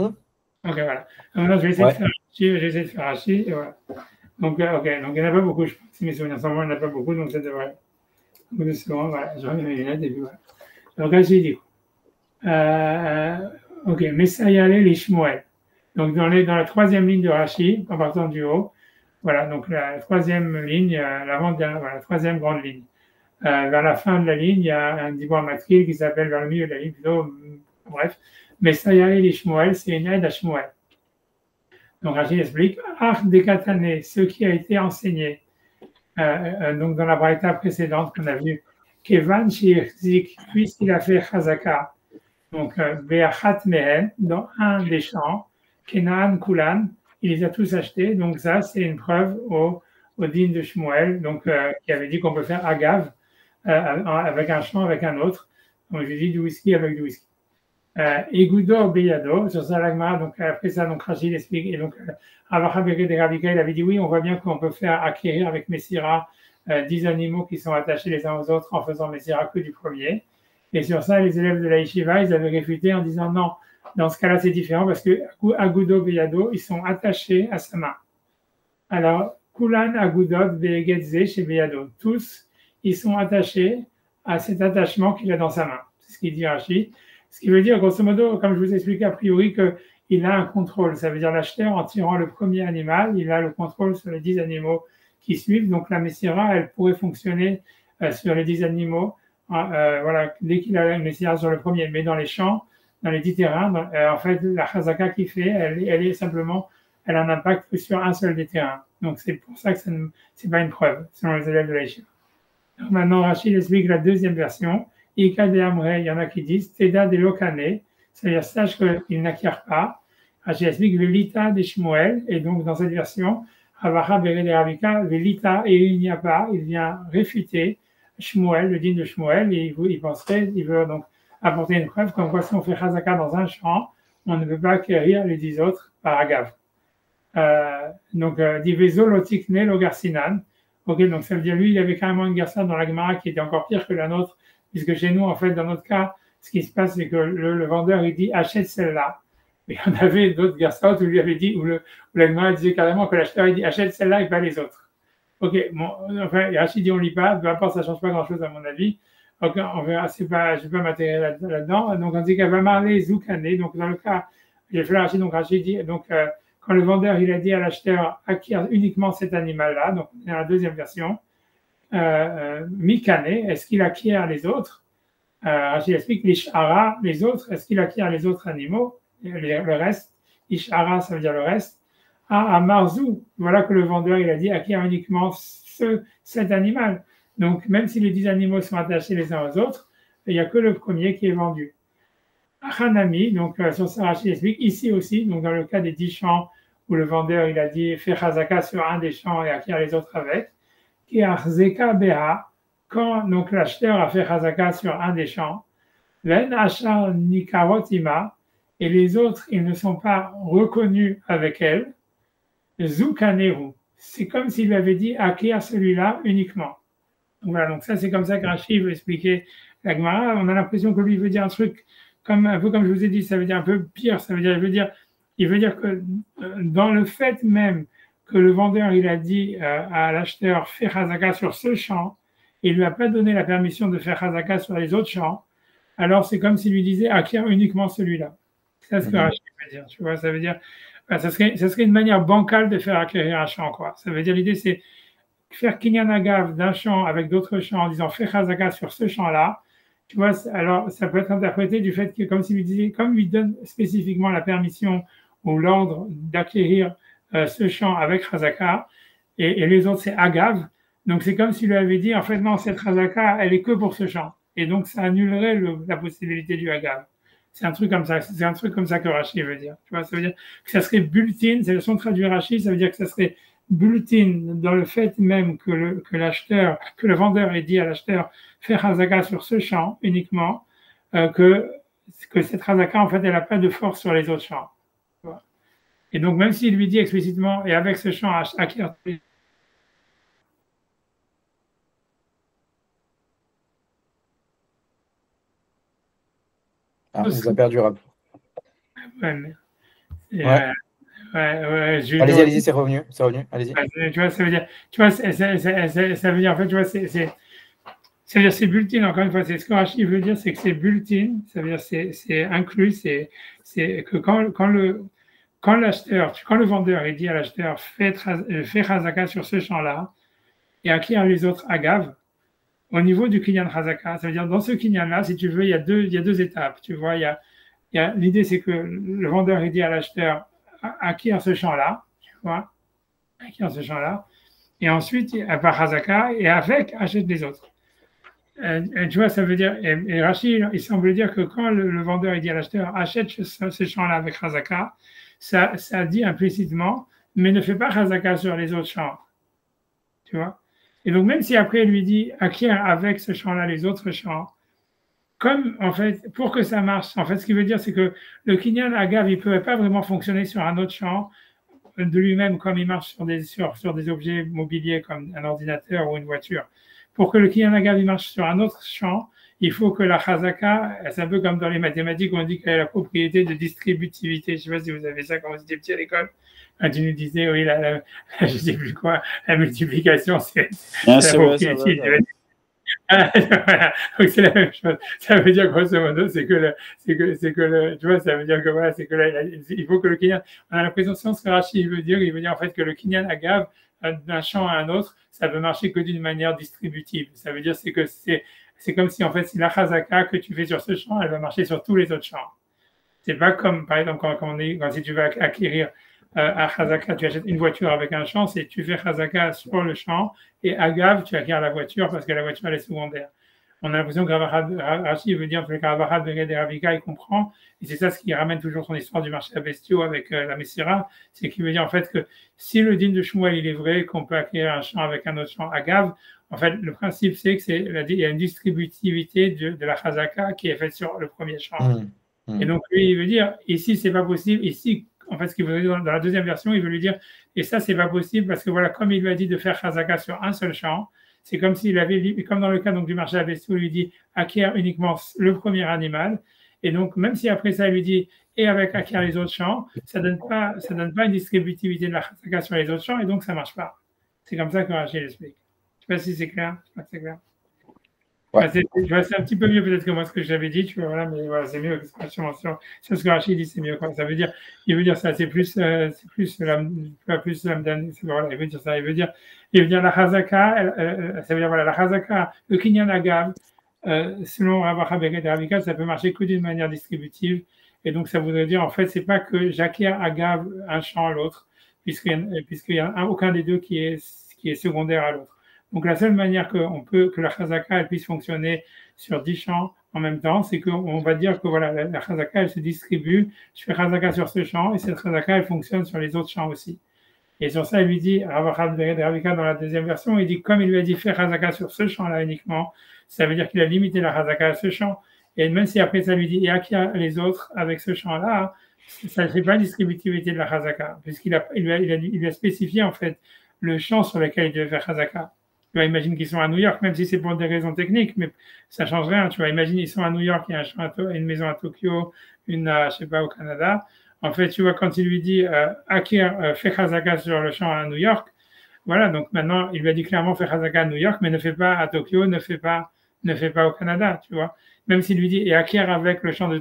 voilà. Maintenant, je vais essayer de faire Rashi, et voilà. Donc, ok, donc il n'y en a pas beaucoup, je pense. Si mes souvenirs sont bons, il n'y en a pas beaucoup, donc ça devrait. Donc, 2 secondes, voilà, je remets mes lunettes et puis voilà. Donc, Rashi dit ok, Messayale les Shmuel. Donc, dans la troisième ligne de Rashi, en partant du haut, voilà, donc la troisième ligne, la troisième grande ligne. Vers la fin de la ligne, il y a un dibois matril qui s'appelle vers le milieu de la ligne, plutôt, bref. Messayale les Shmuel, c'est une aide à Shmuel. Donc Rachid explique, Ach dekatane, ce qui a été enseigné, donc dans la braïta précédente qu'on a vue, Kevan shirzik, puisqu'il a fait chazaka, donc be'achat mehen, dans un des champs, Kenan kulan, il les a tous achetés, donc ça c'est une preuve au din de Shmuel, donc qui avait dit qu'on peut faire agav avec un champ avec un autre, donc j'ai dit du whisky avec du whisky. Egudo Beyado, sur ça l'agma, donc après ça, donc Rachid explique, et donc Avacha Beret de Ravika, il avait dit oui, on voit bien qu'on peut faire acquérir avec Messira 10 animaux qui sont attachés les uns aux autres en faisant Messira que du premier. Et sur ça, les élèves de la Yeshiva, ils avaient réfuté en disant non, dans ce cas-là, c'est différent parce que Agudo Beyado, ils sont attachés à sa main. Alors, Kulan Agudot Begetze chez Beyado, tous, ils sont attachés à cet attachement qu'il a dans sa main. C'est ce qu'il dit Rachid. Ce qui veut dire, grosso modo, comme je vous ai expliqué a priori, qu'il a un contrôle. Ça veut dire l'acheteur, en tirant le premier animal, il a le contrôle sur les 10 animaux qui suivent. Donc la Messira, elle pourrait fonctionner sur les 10 animaux, voilà, dès qu'il a la Messira sur le premier. Mais dans les champs, dans les 10 terrains, en fait, la Chazaka qu'il fait, elle est simplement, elle a un impact que sur un seul des terrains. Donc c'est pour ça que ce n'est pas une preuve, selon les élèves de la Yeshiva. Donc maintenant, Rachid explique la deuxième version. Il y en a qui disent Teda de Lokane, c'est-à-dire sache qu'il n'acquiert pas. Rachid explique Velita de Shmuel, et donc dans cette version, Avacha Beret de Ravika, Velita, et il n'y a pas, il vient réfuter Shmuel, le din de Shmuel, et il veut donc apporter une preuve comme quoi si on fait Chazaka dans un champ, on ne peut pas acquérir les 10 autres par agave. Donc, Divezo Lotikne Logarsinan. Ok, donc ça veut dire lui, il avait carrément une garça dans la Gemara qui était encore pire que la nôtre. Puisque chez nous, en fait, dans notre cas, ce qui se passe, c'est que le vendeur, il dit achète celle-là. Et on avait d'autres garçons où lui avait dit, où la Gemara disait carrément que l'acheteur, il dit achète celle-là et pas les autres. Ok, bon, enfin, Rachid dit on lit pas, peu importe, ça change pas grand-chose à mon avis. Donc, on verra, je ne vais pas m'atterrir là-dedans. Donc, on dit qu'elle va marler Zoukane. Donc, dans le cas, j'ai fait Rachid, donc Rachid dit, donc, quand le vendeur, il a dit à l'acheteur, acquiert uniquement cet animal-là, donc, dans la deuxième version, Mikane, est-ce qu'il acquiert les autres? Rachid explique l'Ishara, les autres, est-ce qu'il acquiert les autres animaux? Le reste, Ishara, ça veut dire le reste. À Marzou, voilà que le vendeur, il a dit acquiert uniquement cet animal. Donc, même si les 10 animaux sont attachés les uns aux autres, il n'y a que le premier qui est vendu. Hanami, donc sur ça, Rachid explique ici aussi, donc dans le cas des 10 champs où le vendeur, il a dit fait Chazaka sur un des champs et acquiert les autres avec. Quand donc l'acheteur a fait Chazaka sur un des champs, Ven Achar Nikarotima, et les autres, ils ne sont pas reconnus avec elle, Zukaneru. C'est comme s'il lui avait dit acquiert celui-là uniquement. Voilà, donc ça, c'est comme ça que Rachid veut expliquer la Gemara. On a l'impression que lui veut dire un truc un peu comme je vous ai dit, ça veut dire un peu pire. Ça veut dire, il veut dire que dans le fait même que le vendeur, il a dit à l'acheteur, fais Chazaka sur ce champ, et il lui a pas donné la permission de faire Chazaka sur les autres champs, alors c'est comme s'il lui disait, acquiert uniquement celui-là. C'est ce que Rachid veut dire. Tu vois, ça veut dire, ça serait une manière bancale de faire acquérir un champ, quoi. Ça veut dire, l'idée, c'est faire kinyan agav d'un champ avec d'autres champs en disant fais chazaka sur ce champ-là, tu vois, alors ça peut être interprété du fait que comme s'il lui disait, comme lui donne spécifiquement la permission ou l'ordre d'acquérir ce champ avec chazaka, et les autres c'est agav, donc c'est comme s'il lui avait dit en fait non, cette chazaka elle est que pour ce champ, et donc ça annulerait la possibilité du agav. C'est un truc comme ça que Rachid veut dire. Tu vois, ça veut dire que ça serait bulletin, c'est le son traduit Rachid, ça veut dire que ça serait bulletin dans le fait même que le vendeur ait dit à l'acheteur faire Hazaka sur ce champ uniquement, que cette Hazaka en fait elle n'a pas de force sur les autres champs. Et donc même s'il lui dit explicitement et avec ce champ acquiert. Ah, on vous a perdu, Rab. Ouais. Allez-y, c'est revenu, allez-y. Tu vois, ça veut dire, ça veut dire, en fait, tu vois, ça veut dire c'est bulletin, encore une fois, c'est ce que Rachid veut dire, c'est que c'est bulletin, ça veut dire c'est inclus, c'est que quand le vendeur il dit à l'acheteur fais Chazaka sur ce champ-là et acquiert les autres agav, au niveau du kinyan Chazaka, ça veut dire dans ce kinyan-là, si tu veux, il y a deux étapes, tu vois, l'idée c'est que le vendeur il dit à l'acheteur acquiert ce champ-là, tu vois, acquiert ce champ-là, et ensuite, par Hazaka, et avec, achète les autres. Tu vois, ça veut dire, et Rachid, il semble dire que quand le vendeur il dit à l'acheteur, achète ce champ-là avec Hazaka, ça dit implicitement, mais ne fais pas Hazaka sur les autres champs. Tu vois? Et donc, même si après, il lui dit, acquiert avec ce champ-là les autres champs, comme, en fait, pour que ça marche, en fait, ce qu'il veut dire, c'est que le kinyan agav, il ne pouvait pas vraiment fonctionner sur un autre champ de lui-même comme il marche sur des objets mobiliers comme un ordinateur ou une voiture. Pour que le kinyan agav, il marche sur un autre champ, il faut que la chazaka, c'est un peu comme dans les mathématiques, on dit qu'elle a la propriété de distributivité. Je ne sais pas si vous avez ça quand vous étiez petit à l'école. Quand tu nous disais, oui, je ne sais plus quoi, la multiplication, c'est la propriété. Voilà. Donc c'est la même chose. Ça veut dire grosso modo, c'est que tu vois, ça veut dire que voilà, c'est que là, il faut que le kinyan. On a l'impression que ce que Rachid veut dire, il veut dire en fait que le kinyan agav d'un champ à un autre, ça peut marcher que d'une manière distributive. Ça veut dire c'est comme si en fait si la chazaka que tu fais sur ce champ, elle va marcher sur tous les autres champs. C'est pas comme par exemple quand si tu veux acquérir à Chazaka, tu achètes une voiture avec un champ, c'est tu fais Chazaka sur le champ et Agav, tu acquiers la voiture parce que la voiture elle est secondaire. On a l'impression que Rachid veut dire que Ravachad de Ravika, il comprend, et c'est ça ce qui ramène toujours son histoire du marché à bestiaux avec la Messira, c'est qu'il veut dire en fait que si le din de Shmuel il est vrai qu'on peut acquérir un champ avec un autre champ Agav, en fait le principe c'est que il y a une distributivité de la Chazaka qui est faite sur le premier champ. Et donc lui il veut dire ici c'est pas possible, ici en fait, ce qu'il veut dire dans la deuxième version, il veut lui dire, et ça, c'est pas possible parce que voilà, comme il lui a dit de faire Chazaka sur un seul champ, c'est comme s'il avait dit, comme dans le cas donc, du marché à bestiaux, il lui dit acquiert uniquement le premier animal. Et donc, même si après ça, il lui dit, et avec acquiert les autres champs, ça donne pas une distributivité de la Chazaka sur les autres champs, et donc ça marche pas. C'est comme ça que Rachid l'explique. Je ne sais pas si c'est clair. Je sais pas si c'est clair. Ouais. C'est un petit peu mieux peut-être que moi ce que j'avais dit, tu vois, voilà, mais voilà, c'est mieux sur ce que Rachid dit, c'est mieux quoi. Ça veut dire, il veut dire ça, c'est plus voilà, il veut dire ça, il veut dire la Chazaka, ça veut dire voilà, la Chazaka, le kinyan agav, selon Ravacha Beged Ravika, ça peut marcher que d'une manière distributive, et donc ça voudrait dire en fait, c'est pas que j'acquiers agav un champ à l'autre, puisqu'il y a aucun des deux qui est secondaire à l'autre. Donc, la seule manière que la Chazaka elle puisse fonctionner sur 10 champs en même temps, c'est qu'on va dire que voilà, la Chazaka, elle se distribue. Je fais Chazaka sur ce champ et cette Chazaka, elle fonctionne sur les autres champs aussi. Et sur ça, il lui dit, Ravachad de Ravika dans la deuxième version, il dit, comme il lui a dit faire Chazaka sur ce champ-là uniquement, ça veut dire qu'il a limité la Chazaka à ce champ. Et même si après ça lui dit, et acquiert les autres avec ce champ-là, ça ne fait pas distributivité de la chazaka, puisqu'il il a spécifié en fait le champ sur lequel il devait faire chazaka. Tu vois, imagine qu'ils sont à New York, même si c'est pour des raisons techniques, mais ça change rien. Tu vois, imagine ils sont à New York, il y a une maison à Tokyo, une je sais pas au Canada. En fait, tu vois, quand il lui dit acquiert, fais chazaka sur le champ à New York, voilà. Donc maintenant, il lui a dit clairement fais chazaka à New York, mais ne fais pas à Tokyo, ne fais pas au Canada. Tu vois, même s'il lui dit et acquiert avec le champ de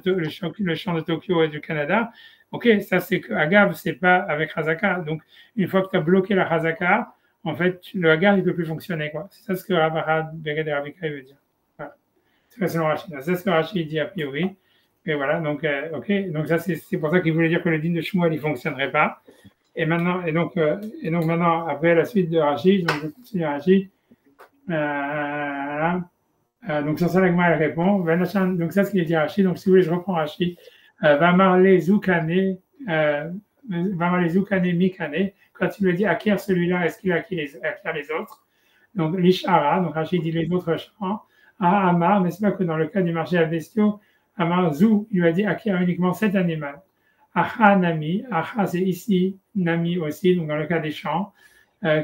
Tokyo et du Canada. Ok, ça c'est que Agav, c'est pas avec chazaka. Donc une fois que tu as bloqué la chazaka, en fait, le Hagar, il ne peut plus fonctionner, quoi. C'est ça ce que Rabbarad, Beged et Rabika veut dire. Voilà. C'est ça, Rachid. C'est ce que Rachid dit a priori. Et voilà, donc, ok. Donc, ça, c'est pour ça qu'il voulait dire que le din de Shmuel, il ne fonctionnerait pas. Et donc maintenant, après la suite de Rachid, donc je continue Rachid. Donc, sur ça, l'Agma, elle répond. Donc, ça, ce qu'il dit Rachid. Donc, si vous voulez, je reprends Rachid. Va marler Zoukane, Mikane. Quand il lui dit acquiert celui-là, est-ce qu'il acquiert les autres? Donc, l'Ishara, donc Rachid dit les autres champs. Amar, n'est-ce pas que dans le cas du marché à bestiaux, Amar Zou, il lui a dit acquiert uniquement cet animal. Acha Nami, Acha c'est ici, Nami aussi, donc dans le cas des champs.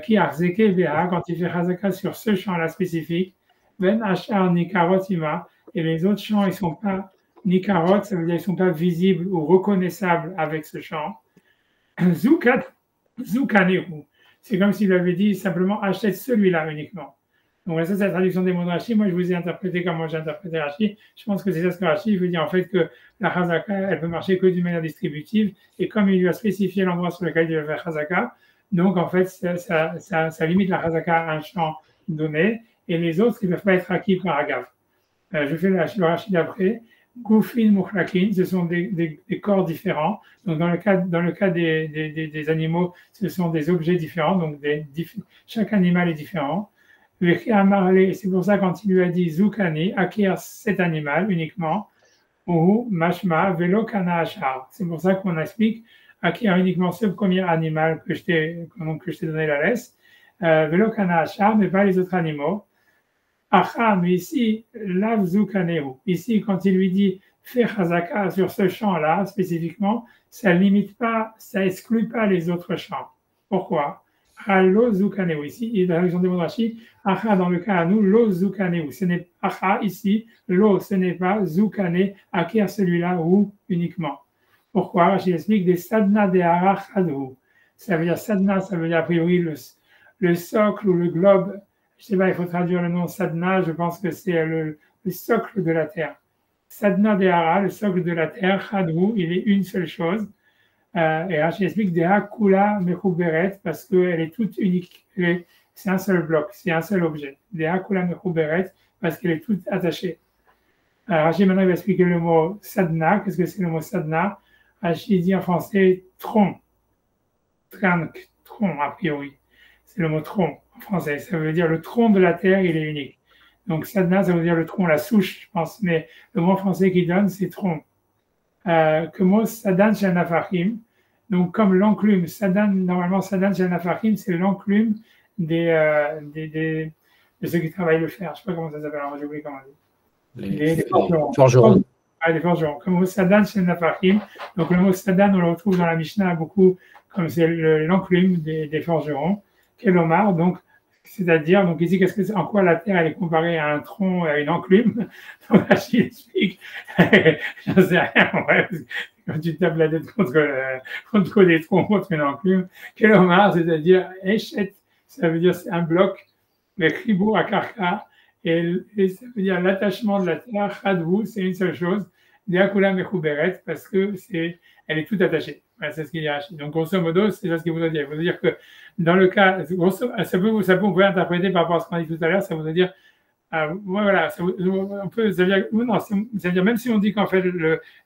Qui Arzeke Beha, quand il fait Chazaka sur ce champ-là spécifique, Ben Achar Nikarotima, et les autres champs, ils ne sont pas Nikarot, ça veut dire qu'ils ne sont pas visibles ou reconnaissables avec ce champ. Zoukanehu. C'est comme s'il avait dit simplement achète celui-là uniquement. Donc, ça, c'est la traduction des mots de Rashi. Moi, je vous ai interprété comme moi j'ai interprété Rashi. Je pense que c'est ça ce que Rashi veut dire en fait que la chazaka, elle peut marcher que d'une manière distributive. Et comme il lui a spécifié l'endroit sur lequel il va faire chazaka, donc en fait, ça limite la chazaka à un champ donné. Et les autres, ils ne peuvent pas être acquis par Agav. Je fais le Rashi d'après. Goufin, Mouchlakin, ce sont des corps différents. Donc, dans le cas des animaux, ce sont des objets différents. Donc, chaque animal est différent. C'est pour ça, quand il lui a dit Zoukani, acquiert cet animal uniquement, ou Mashma, Velo Kana Achar. C'est pour ça qu'on explique acquiert uniquement ce premier animal que je t'ai donné la laisse, Velo Kana Achar, mais pas les autres animaux. Acha, mais ici, Lavzukaneu. Ici, quand il lui dit fais chazaka sur ce champ-là spécifiquement, ça limite pas, ça exclut pas les autres champs. Pourquoi? Lo zukaneu. Ici, il y a la région de Modrashi. Acha, dans le cas à nous, lo zukaneu. Ce n'est acha ici, lo, ce n'est pas zukane, acquiert celui-là ou uniquement. Pourquoi? Je explique des sadna de arachadou. Ça veut dire sadna, ça veut dire a priori le socle ou le globe. Je ne sais pas, il faut traduire le nom Sadna, je pense que c'est le socle de la terre. Sadna Dehara, le socle de la terre, Chadru, il est une seule chose. Et Rashi explique Deha Kula Mechuberet, parce qu'elle est toute unique. C'est un seul bloc, c'est un seul objet. Deha Kula Mechuberet, parce qu'elle est toute attachée. Rashi maintenant il va expliquer le mot Sadna. Qu'est-ce que c'est le mot Sadna? Rashi dit en français tronc. Trank, tronc a priori. C'est le mot tronc en français. Ça veut dire le tronc de la terre, il est unique. Donc, sadna, ça veut dire le tronc, la souche, je pense. Mais le mot français qu'il donne, c'est tronc. Que mot sadan shanafachim. Donc, comme l'enclume, sadan, normalement, sadan shanafachim, c'est l'enclume de ceux qui travaillent le fer. Je ne sais pas comment ça s'appelle. J'ai oublié comment on dit. Les forgerons. Les forgerons. Comme mot sadan shanafachim. Donc, le mot sadan, on le retrouve dans la Mishnah beaucoup, comme c'est l'enclume des forgerons. Kelomar, donc, c'est-à-dire, donc ici, en quoi la Terre elle est comparée à un tronc, à une enclume? Donc là, j'explique, je ne sais rien, ouais, quand tu tapes la tête contre des troncs, contre une enclume. Kelomar, c'est-à-dire, Echet, ça veut dire c'est un bloc, mais Kribour à Karka, et ça veut dire l'attachement de la Terre, Chadvou, c'est une seule chose, Deakula Mechuberet, parce que elle est toute attachée. Voilà, c'est ce qu'il y a. Donc, grosso modo, c'est ça ce qu'il voudrait dire. Il voudrait dire que dans le cas, on peut interpréter par rapport à ce qu'on a dit tout à l'heure, ça voudrait dire, voilà, ça veut dire, même si on dit qu'en fait,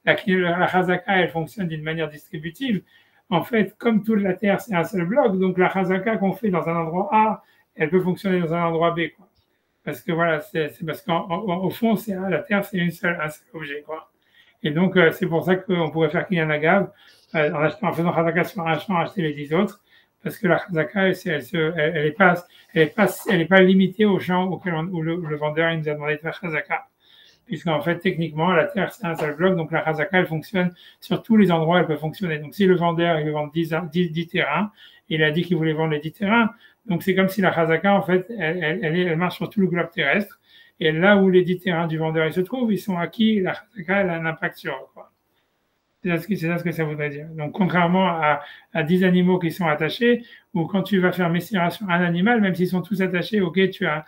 la chazaka, elle fonctionne d'une manière distributive, en fait, comme toute la Terre, c'est un seul bloc, donc la chazaka qu'on fait dans un endroit A, elle peut fonctionner dans un endroit B, quoi. Parce que voilà, c'est parce qu'au fond, la Terre, c'est un seul objet, quoi. Et donc, c'est pour ça qu'on pourrait faire Kinyan Agav, en faisant chazaka sur un champ, acheter les 10 autres, parce que la chazaka, elle n'est pas limitée au champ où le vendeur il nous a demandé de faire chazaka. puisqu'en fait, techniquement, la Terre, c'est un seul bloc, donc la Chazaka, elle fonctionne sur tous les endroits où elle peut fonctionner. Donc, si le vendeur, il veut vendre 10 terrains, il a dit qu'il voulait vendre les 10 terrains, donc c'est comme si la Chazaka, en fait, elle marche sur tout le globe terrestre, et là où les 10 terrains du vendeur ils se trouvent, ils sont acquis, et la Chazaka, elle a un impact sur eux, quoi. C'est ça ce que ça voudrait dire. Donc, contrairement à 10 animaux qui sont attachés, ou quand tu vas faire Messira sur un animal, même s'ils sont tous attachés, ok, tu as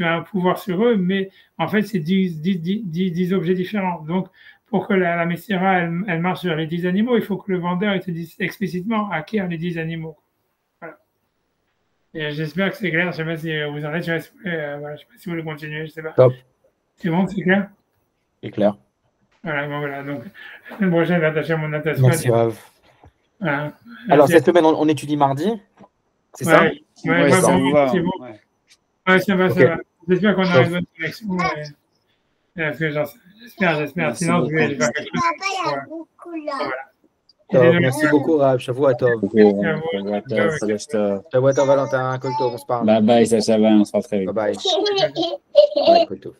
un pouvoir sur eux, mais en fait, c'est 10 objets différents. Donc, pour que la Messira, elle marche sur les 10 animaux, il faut que le vendeur te dise explicitement acquiert les 10 animaux. Voilà. Et j'espère que c'est clair. Je ne sais pas si vous en êtes. Je ne sais pas si vous voulez continuer. Je ne sais pas. Top. C'est bon, c'est clair? C'est clair. Voilà, bon, voilà. Donc, la semaine prochaine, je vais attacher mon attachement. Merci, Rav. Voilà. Alors, cette semaine, on étude mardi. C'est ça? Ouais, ça me va. C'est bon. Ouais. Ouais, ça va, Ok. ça va. J'espère qu'on aura une bonne connexion. J'espère. Sinon, je vais faire quelque chose. Voilà. Merci beaucoup, Rav. Shavua Tov. Shavua Tov, Valentin. Kol Tov, on se parle. Bye bye, ça va, on se retrouve très vite. Bye bye. Bye, Kol Tov.